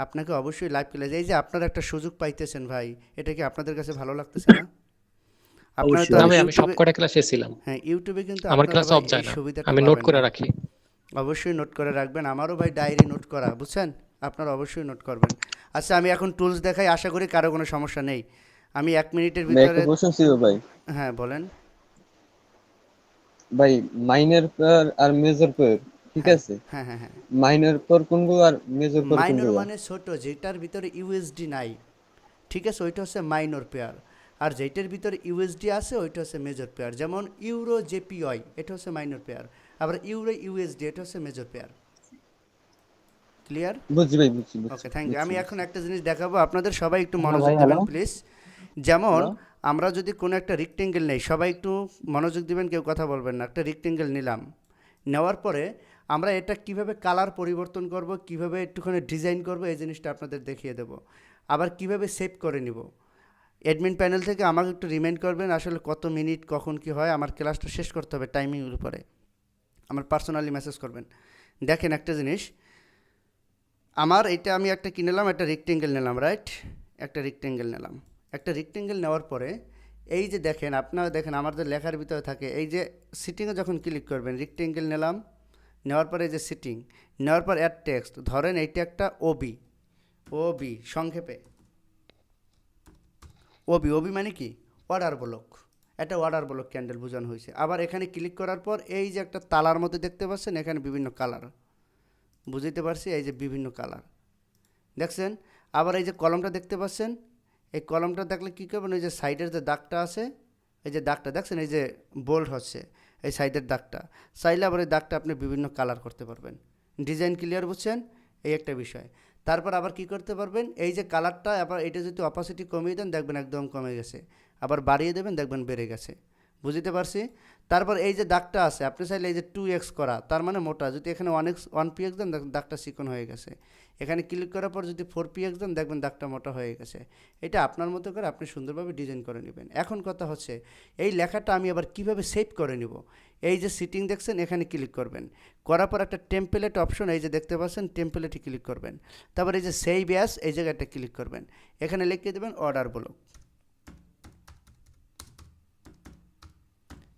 আপনাকে অবশ্যই লাইভ ক্লাস, এই যে আপনারা একটা সুযোগ পাইতেছেন ভাই, এটা কি আপনাদের কাছে ভালো লাগতেছে না? আপনারা তো আমি সবকটা ক্লাসে ছিলাম। হ্যাঁ, ইউটিউবে কিন্তু আমার আপনারা ক্লাস ভাই অফ যায় এই না, সুবিধাটা আমি নোট পাবেন করে না। রাখি। অবশ্যই নোট করে রাখবেন, আমারও ভাই ডায়েরি নোট করা, বুঝছেন? আপনারা অবশ্যই নোট করবেন। আচ্ছা, আমি এখন টুলস দেখাই, আশা করি কারো কোনো সমস্যা নেই। আমি 1 মিনিটের ভিতরে, প্রশ্ন ছিল ভাই। হ্যাঁ বলেন ভাই মাইনর পেয়ার আর মেজর পেয়ার, ঠিক আছে? হ্যাঁ হ্যাঁ হ্যাঁ, মাইনর পেয়ার কোনগুলো আর মেজর পেয়ার মাইনর কোনগুলো? মানে ছোট, যেটার ভিতরে ইউএসডি নাই, ঠিক আছে, ওইটা হচ্ছে মাইনর পেয়ার। আর যেটার ভিতরে ইউএসডি আছে ওইটা হচ্ছে মেজর পেয়ার। যেমন ইউরো জেপিওয়াই, এটা হচ্ছে মাইনর পেয়ার, আবার ইউরো ইউএসডি এটা হচ্ছে মেজর পেয়ার। ক্লিয়ার? বুঝছি ভাই, বুঝছি। ওকে, থ্যাংক ইউ। আমি এখন একটা জিনিস দেখাবো, আপনাদের সবাই একটু মনোযোগ দেবেন প্লিজ। যেমন আমরা যদি কোনো একটা রেক্টেঙ্গেল নেই, সবাই একটু মনোযোগ দিবেন, কেউ কথা বলবেন না। একটা রেক্টেঙ্গেল নিলাম, নেওয়ার পরে আমরা এটা কিভাবে কালার পরিবর্তন করব, কিভাবে একটুখানি ডিজাইন করব, এই জিনিসটা আপনাদের দেখিয়ে দেব। আবার কিভাবে সেভ করে নিব, অ্যাডমিন প্যানেল থেকে আমাকে একটু রিমাইন্ড করবেন, আসলে কত মিনিট কখন কি হয়, আমার ক্লাসটা শেষ করতে হবে টাইমিংয়ের উপরে, আমার পার্সোনালি মেসেজ করবেন। দেখেন একটা জিনিস, আমার এটা আমি একটা কিনলাম, একটা রেক্টেঙ্গেল নিলাম, রাইট? একটা রেক্টেঙ্গেল নিলাম। একটা রেক্টেঙ্গেল নেওয়ার পরে এই যে দেখেন, আপনারা দেখেন আমার যে লেখার ভিতরে থাকে, এই যে সিটিংয়ে যখন ক্লিক করবেন, রেক্টেঙ্গেল নিলাম, নেওয়ার পরে এই যে সিটিং, নেওয়ার পর অ্যাড টেক্সট, ধরেন এইটা একটা ওবি, ওবি সংক্ষেপে ওবি, ওবি মানে কি অর্ডার ব্লক, এটা অর্ডার ব্লক ক্যান্ডেল বোঝানো হয়েছে। আবার এখানে ক্লিক করার পর এই যে একটা তালার মধ্যে দেখতে পাচ্ছেন, এখানে বিভিন্ন কালার, বুঝতে পারছি, এই যে বিভিন্ন কালার দেখছেন। আবার এই যে কলমটা দেখতে পাচ্ছেন, এই কলমটা দেখলে কী করবেন, ওই যে সাইডের যে দাগটা আছে, এই যে দাগটা দেখছেন, এই যে বোল্ড হচ্ছে এই সাইডের দাগটা, চাইলে আবার এই দাগটা আপনি বিভিন্ন কালার করতে পারবেন। ডিজাইন ক্লিয়ার, বুঝছেন, এই একটা বিষয়। তারপর আবার কি করতে পারবেন, এই যে কালারটা আবার এটা যদি অপাসিটি কমিয়ে দেন দেখবেন একদম কমে গেছে, আবার বাড়িয়ে দেবেন দেখবেন বেড়ে গেছে, বুঝতে পারছি। তারপর এই যে দাগটা আছে, আপনি চাইলে এই যে 2x করা, তার মানে মোটা, যদি এখানে 1px দেন দেখবেন দাগটা চিকন হয়ে গেছে। এখানে ক্লিক করার পর যদি 4px দেন দেখবেন দাগটা মোটা হয়ে গেছে। এটা আপনার মতো করে আপনি সুন্দরভাবে ডিজাইন করে নেবেন। এখন কথা হচ্ছে এই লেখাটা আমি আবার কিভাবে সেভ করে নিব। এই যে সিটিং দেখছেন, এখানে ক্লিক করবেন, করার পর একটা টেমপ্লেট অপশন এই যে দেখতে পাচ্ছেন, টেমপ্লেটে ক্লিক করবেন। তারপর এই যে সেভ অ্যাজ, এই জায়গাটা ক্লিক করবেন, এখানে লিখে দেবেন অর্ডার ব্লক।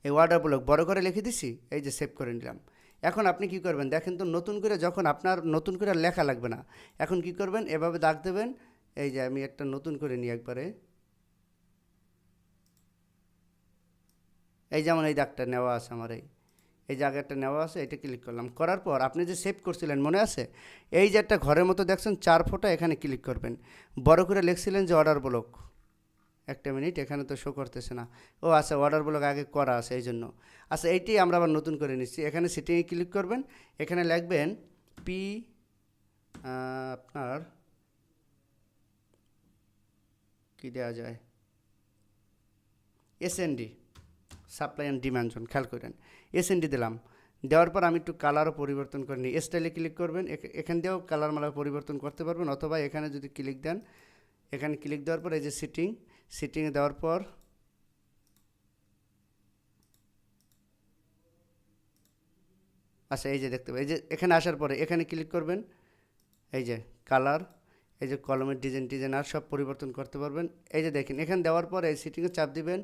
এই অর্ডার ব্লক বড় করে লিখে দিছি, এই যে সেভ করে নিলাম। এখন আপনি কি করবেন দেখেন তো, নতুন করে যখন আপনার নতুন করে লেখা লাগবে না, এখন কি করবেন, এভাবে দাগ দেবেন। এই যে আমি একটা নতুন করে নিই একবারে, এই যেমন এই দাগটা নেওয়া আছে আমার, এই জায়গাটা নেওয়া আছে, এটা ক্লিক করলাম। করার পর আপনি যে সেভ করছিলেন মনে আছে, এই যে একটা ঘরের মতো দেখছেন 4 ফোঁটা, এখানে ক্লিক করবেন। বড় করে লিখছিলেন যে অর্ডার ব্লক, একটা মিনিট, এখানে তো শো করতেছে না, ও আচ্ছা অর্ডার ব্লক আগে করা আছে এই জন্য। আচ্ছা এইটি আমরা আবার নতুন করে নিচ্ছি, এখানে সিটিংয়ে ক্লিক করবেন, এখানে লিখবেন পি, আপনার কি দেওয়া যায়, SND, supply and demand zone, খেয়াল করেন SND দিলাম। দেওয়ার পর আমি একটু কালারও পরিবর্তন করে নিই, স্টাইলে ক্লিক করবেন, এখান দিয়েও কালার মালা পরিবর্তন করতে পারবেন, অথবা এখানে যদি ক্লিক দেন, এখানে ক্লিক দেওয়ার পর এই যে সিটিংয়ে দেওয়ার পর আচ্ছা এই যে দেখতে পাই, এই যে এখানে আসার পরে এখানে ক্লিক করবেন, এই যে কালার, এই যে কলমের ডিজাইন আর সব পরিবর্তন করতে পারবেন। এই যে দেখেন এখানে দেওয়ার পর এই সিটিংয়ে চাপ দিবেন,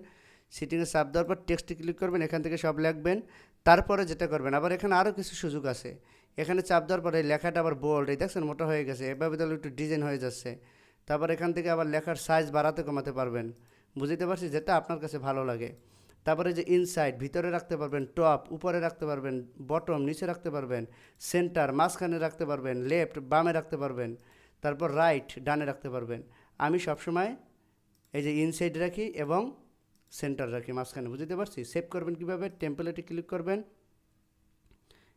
সিটিংয়ে চাপ দেওয়ার পর টেক্সটে ক্লিক করবেন, এখান থেকে সব লিখবেন। তারপরে যেটা করবেন, আবার এখানে আরও কিছু সুযোগ আছে, এখানে চাপ দেওয়ার পরে এই লেখাটা আবার বোল্ড, এই দেখছেন মোটা হয়ে গেছে, এভাবে তাহলে একটু ডিজাইন হয়ে যাচ্ছে। তারপর এখান থেকে আবার লেখার সাইজ বাড়াতে কমাতে পারবেন, বুঝতে পারছি, যেটা আপনার কাছে ভালো লাগে। তারপরে যে ইনসাইড, ভিতরে রাখতে পারবেন, টপ উপরে রাখতে পারবেন, বটম নিচে রাখতে পারবেন, সেন্টার মাঝখানে রাখতে পারবেন, লেফট বামে রাখতে পারবেন, তারপর রাইট ডানে রাখতে পারবেন। আমি সবসময় এই যে ইনসাইড রাখি এবং সেন্টার রাখি মাঝখানে, বুঝতে পারছি। সেভ করবেন কীভাবে, টেমপ্লেটে ক্লিক করবেন,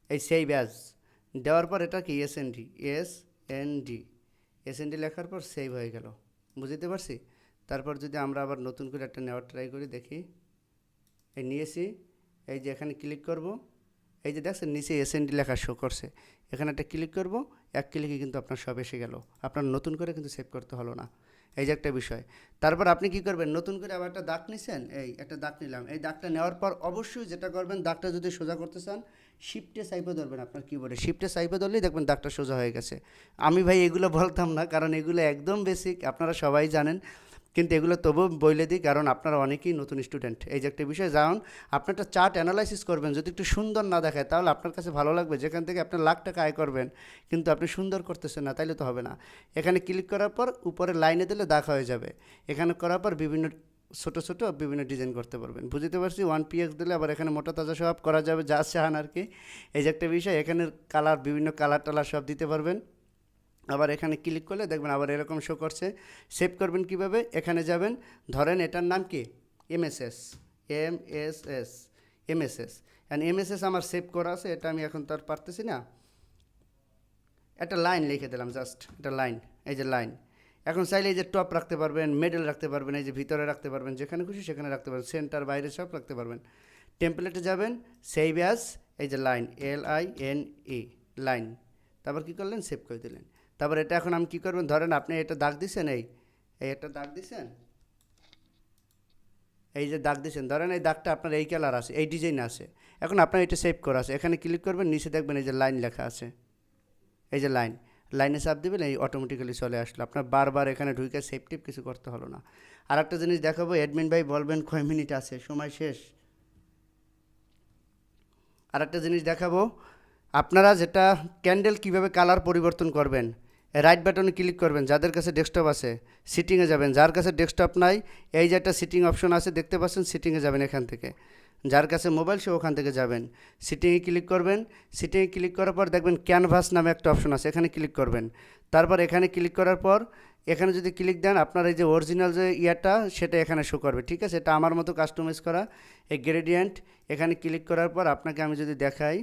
এই সেভ অ্যাজ দেওয়ার পর এটা কি SND লেখার পর সেভ হয়ে গেল, বুঝতে পারছি। তারপর যদি আমরা আবার নতুন করে একটা নেওয়ার ট্রাই করি, দেখি এই নিয়েছি, এই যে এখানে ক্লিক করব, এই যে দেখছেন নিচে SND লেখা শো করছে, এখানে একটা ক্লিক করব, এক ক্লিকে কিন্তু আপনার সব এসে গেল, আপনার নতুন করে কিন্তু সেভ করতে হলো না, এই যে একটা বিষয়। তারপর আপনি কি করবেন, নতুন করে আবার একটা দাগ নিছেন, এই একটা দাগ নিলাম, এই দাগটা নেওয়ার পর অবশ্যই যেটা করবেন, দাগটা যদি সোজা করতে চান শিফটে চাইপে ধরবেন, আপনার কিবোর্ডে শিফটে চাইপে ধরলেই দেখবেন দাগটা সোজা হয়ে গেছে। আমি ভাই এগুলো বলতাম না, কারণ এগুলো একদম বেসিক, আপনারা সবাই জানেন, কিন্তু এগুলো তবুও বলে দিই, কারণ আপনারা অনেকেই নতুন স্টুডেন্ট। এই যে একটা বিষয়, যেমন আপনি একটা চার্ট অ্যানালাইসিস করবেন, যদি একটু সুন্দর না দেখায় তাহলে আপনার কাছে ভালো লাগবে, যেখান থেকে আপনি লাখ টাকা আয় করবেন, কিন্তু আপনি সুন্দর করতেছেন না, তাইলে তো হবে না। এখানে ক্লিক করার পর উপরে লাইনে দিলে দাগ হয়ে যাবে, এখানে করার পর বিভিন্ন ছোটো ছোটো বিভিন্ন ডিজাইন করতে পারবেন, বুঝতে পারছি। 1px দিলে আবার এখানে মোটা তাজা সব করা যাবে, যা চান আর কি। এই যে একটা বিষয়, এখানে কালার বিভিন্ন কালার টালার সব দিতে পারবেন। আবার এখানে ক্লিক করলে দেখবেন আবার এরকম শো করছে। সেভ করবেন কিভাবে, এখানে যাবেন, ধরেন এটার নাম কি MSS, অ্যান্ড MSS আমার সেভ করা আছে, এটা আমি এখন তো আর পারতেছি না, একটা লাইন লিখে দিলাম, জাস্ট একটা লাইন, এই যে লাইন। এখন চাইলে এই যে টপ রাখতে পারবেন, মিডল রাখতে পারবেন, এই যে ভিতরে রাখতে পারবেন, যেখানে খুশি সেখানে রাখতে পারবেন, সেন্টার বাইরে সব রাখতে পারবেন। টেমপ্লেটে যাবেন, সেভ অ্যাজ, এই যে লাইন, LINE লাইন, তারপর কী করলেন, সেভ করে দিলেন। তারপর এটা এখন আমি কী করবেন, ধরেন আপনি এটা দাগ দিচ্ছেন, এই একটা দাগ দিচ্ছেন, এই যে দাগ দিচ্ছেন, ধরেন এই দাগটা আপনার এই কালার আছে, এই ডিজাইন আছে, এখন আপনার এটা সেভ করা আছে, এখানে ক্লিক করবেন, নিচে দেখবেন এই যে লাইন লেখা আছে, এই যে লাইন, লাইনে চাপ দিবেন, এই অটোমেটিক্যালি চলে আসলো। আপনার বারবার এখানে ঢুকে সেফটি কিছু করতে হলো না। আর একটা জিনিস দেখাবো, অ্যাডমিন ভাই বলবেন কয় মিনিট আছে, সময় শেষ। আর একটা জিনিস দেখাবো, আপনারা যেটা ক্যান্ডেল কিভাবে কালার পরিবর্তন করবেন, রাইট বাটনে ক্লিক করবেন, যাদের কাছে ডেস্কটপ আছে সিটিংয়ে যাবেন, যার কাছে ডেস্কটপ নাই এই যে একটা সিটিং অপশন আছে দেখতে পাচ্ছেন, সিটিংয়ে যাবেন এখান থেকে, যার কাছে মোবাইল সে ওখান থেকে যাবেন, সিটিংয়ে ক্লিক করবেন। সিটিংয়ে ক্লিক করার পর দেখবেন ক্যানভাস নামে একটা অপশন আছে, এখানে ক্লিক করবেন। তারপর এখানে ক্লিক করার পর এখানে যদি ক্লিক দেন আপনার এই যে অরিজিনাল যে ইয়াটা সেটা এখানে শো করবে, ঠিক আছে? এটা আমার মতো কাস্টমাইজ করা এই গ্রেডিয়েন্ট। এখানে ক্লিক করার পর আপনাকে আমি যদি দেখাই,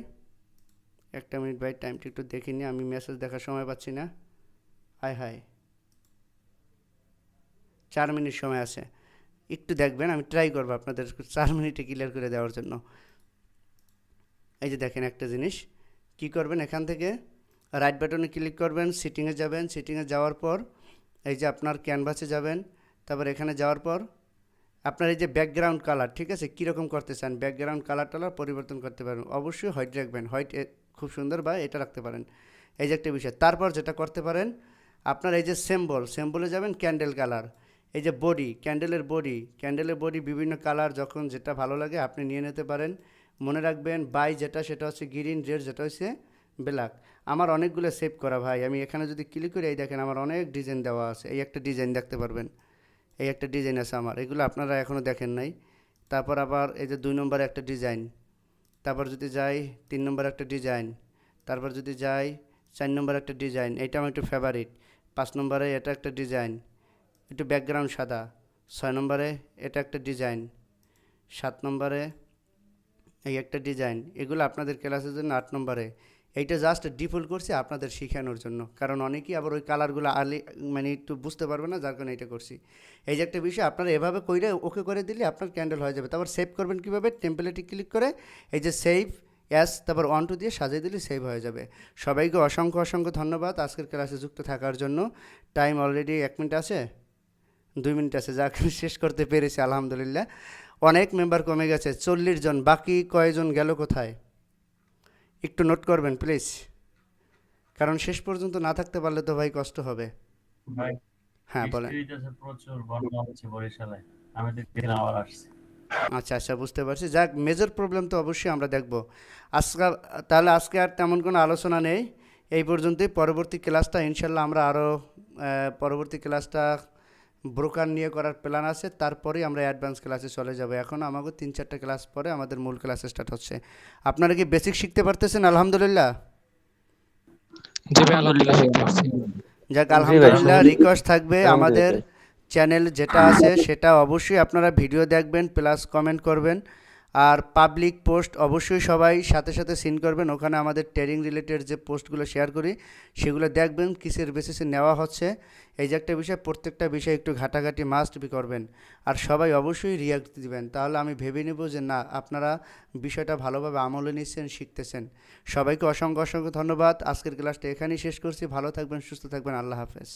একটা মিনিট ভাই টাইমটা একটু দেখিনি, আমি মেসেজ দেখার সময় পাচ্ছি না। হাই 4 মিনিট সময় আছে, একটু দেখবেন, আমি ট্রাই করবো আপনাদের 4 মিনিটে ক্লিয়ার করে দেওয়ার জন্য। এই যে দেখেন একটা জিনিস, কি করবেন, এখান থেকে রাইট বাটনে ক্লিক করবেন, সিটিংয়ে যাবেন, সিটিংয়ে যাওয়ার পর এই যে আপনার ক্যানভাসে যাবেন, তারপর এখানে যাওয়ার পর আপনার এই যে ব্যাকগ্রাউন্ড কালার, ঠিক আছে, কীরকম করতে চান ব্যাকগ্রাউন্ড কালার টালার পরিবর্তন করতে পারেন। অবশ্যই হোয়াইট রাখবেন, হোয়াইট খুব সুন্দর, বা এটা রাখতে পারেন, এই যে একটা বিষয়। তারপর যেটা করতে পারেন আপনার এই যে সিম্বলে যাবেন, ক্যান্ডেল কালার, এই যে বডি, ক্যান্ডেলের বডি বিভিন্ন কালার যখন যেটা ভালো লাগে আপনি নিয়ে নিতে পারেন। মনে রাখবেন বাই যেটা সেটা হচ্ছে গ্রিন, রেড যেটা হচ্ছে ব্ল্যাক। আমার অনেকগুলো সেভ করা ভাই, আমি এখানে যদি ক্লিক করি এই দেখেন আমার অনেক ডিজাইন দেওয়া আছে, এই একটা ডিজাইন দেখতে পারবেন, এই একটা ডিজাইন আছে আমার, এগুলো আপনারা এখনও দেখেন নাই। তারপর আবার এই যে 2 নম্বরে একটা ডিজাইন, তারপর যদি যাই 3 নম্বরে একটা ডিজাইন, তারপর যদি যাই 4 নম্বরে একটা ডিজাইন, এইটা আমার একটু ফেভারিট। 5 নম্বরে এটা একটা ডিজাইন, একটু ব্যাকগ্রাউন্ড সাদা। 6 নম্বরে এটা একটা ডিজাইন, 7 নম্বরে এই একটা ডিজাইন। এগুলো আপনাদের ক্লাসের জন্য 8 নম্বরে। এইটা জাস্ট ডিফল্ট করছি আপনাদের শেখানোর জন্য, কারণ অনেকেই আবার ওই কালারগুলো মানে একটু বুঝতে পারবে না, যার কারণে এটা করছি। এই যে একটা বিষয় আপনারা এভাবে কইরে ওকে করে দিলে আপনার ক্যান্ডেল হয়ে যাবে। তারপর সেভ করবেন কীভাবে, টেম্পলেটে ক্লিক করে এই যে সেভ অ্যাস, তারপর 1 2 দিয়ে সাজিয়ে দিলে সেভ হয়ে যাবে। সবাইকে অসংখ্য ধন্যবাদ আজকের ক্লাসে যুক্ত থাকার জন্য। টাইম অলরেডি 1 মিনিট আছে, 2 মিনিট আছে, যা শেষ করতে পেরেছি আলহামদুলিল্লাহ। অনেক মেম্বার কমে গেছে, 40 জন, বাকি কয়জন গেল কোথায় একটু নোট করবেন প্লিজ, কারণ শেষ পর্যন্ত না থাকতে পারলে তো ভাই কষ্ট হবে। ভাই হ্যাঁ বলেন। প্রচুর বন্যা হচ্ছে বরিশালে, আমি দেখলাম আবার আসছে। আচ্ছা বুঝতে পারছি, যাক মেজর প্রবলেম তো অবশ্যই আমরা দেখব তাহলে আজকে আর তেমন কোনো আলোচনা নেই, এই পর্যন্তই। পরবর্তী ক্লাসটা ইনশাল্লাহ আমরা আরও পরবর্তী ক্লাসটা ব্রোকার নিয়ে করার প্ল্যান আছে, তারপরেই আমরা অ্যাডভান্স ক্লাসে চলে যাব। এখন আমাকে 3-4টা ক্লাস পরে আমাদের মূল ক্লাস স্টার্ট হচ্ছে। আপনারা কি বেসিক শিখতে পারতেছেন? আলহামদুলিল্লাহ। যাক আলহামদুলিল্লাহ। রিকোয়েস্ট থাকবে আমাদের চ্যানেল যেটা আছে সেটা অবশ্যই আপনারা ভিডিও দেখবেন প্লাস কমেন্ট করবেন, আর পাবলিক পোস্ট অবশ্যই সবাই সাথে সিন করবেন। ওখানে আমাদের ট্রেডিং রিলেটেড যে পোস্টগুলো শেয়ার করি সেগুলো দেখবেন কিসের বেসিসে নেওয়া হচ্ছে, এই যে একটা বিষয়, প্রত্যেকটা বিষয় একটু ঘাটাঘাটি মাস্ট বি করবেন, আর সবাই অবশ্যই রিয়াক্ট দিবেন। তাহলে আমি ভেবে নেব যে না আপনারা বিষয়টা ভালোভাবে আমলে নিচ্ছেন, শিখতেছেন। সবাইকে অসংখ্য ধন্যবাদ। আজকের ক্লাসটা এখানেই শেষ করছি। ভালো থাকবেন, সুস্থ থাকবেন, আল্লাহ হাফেজ।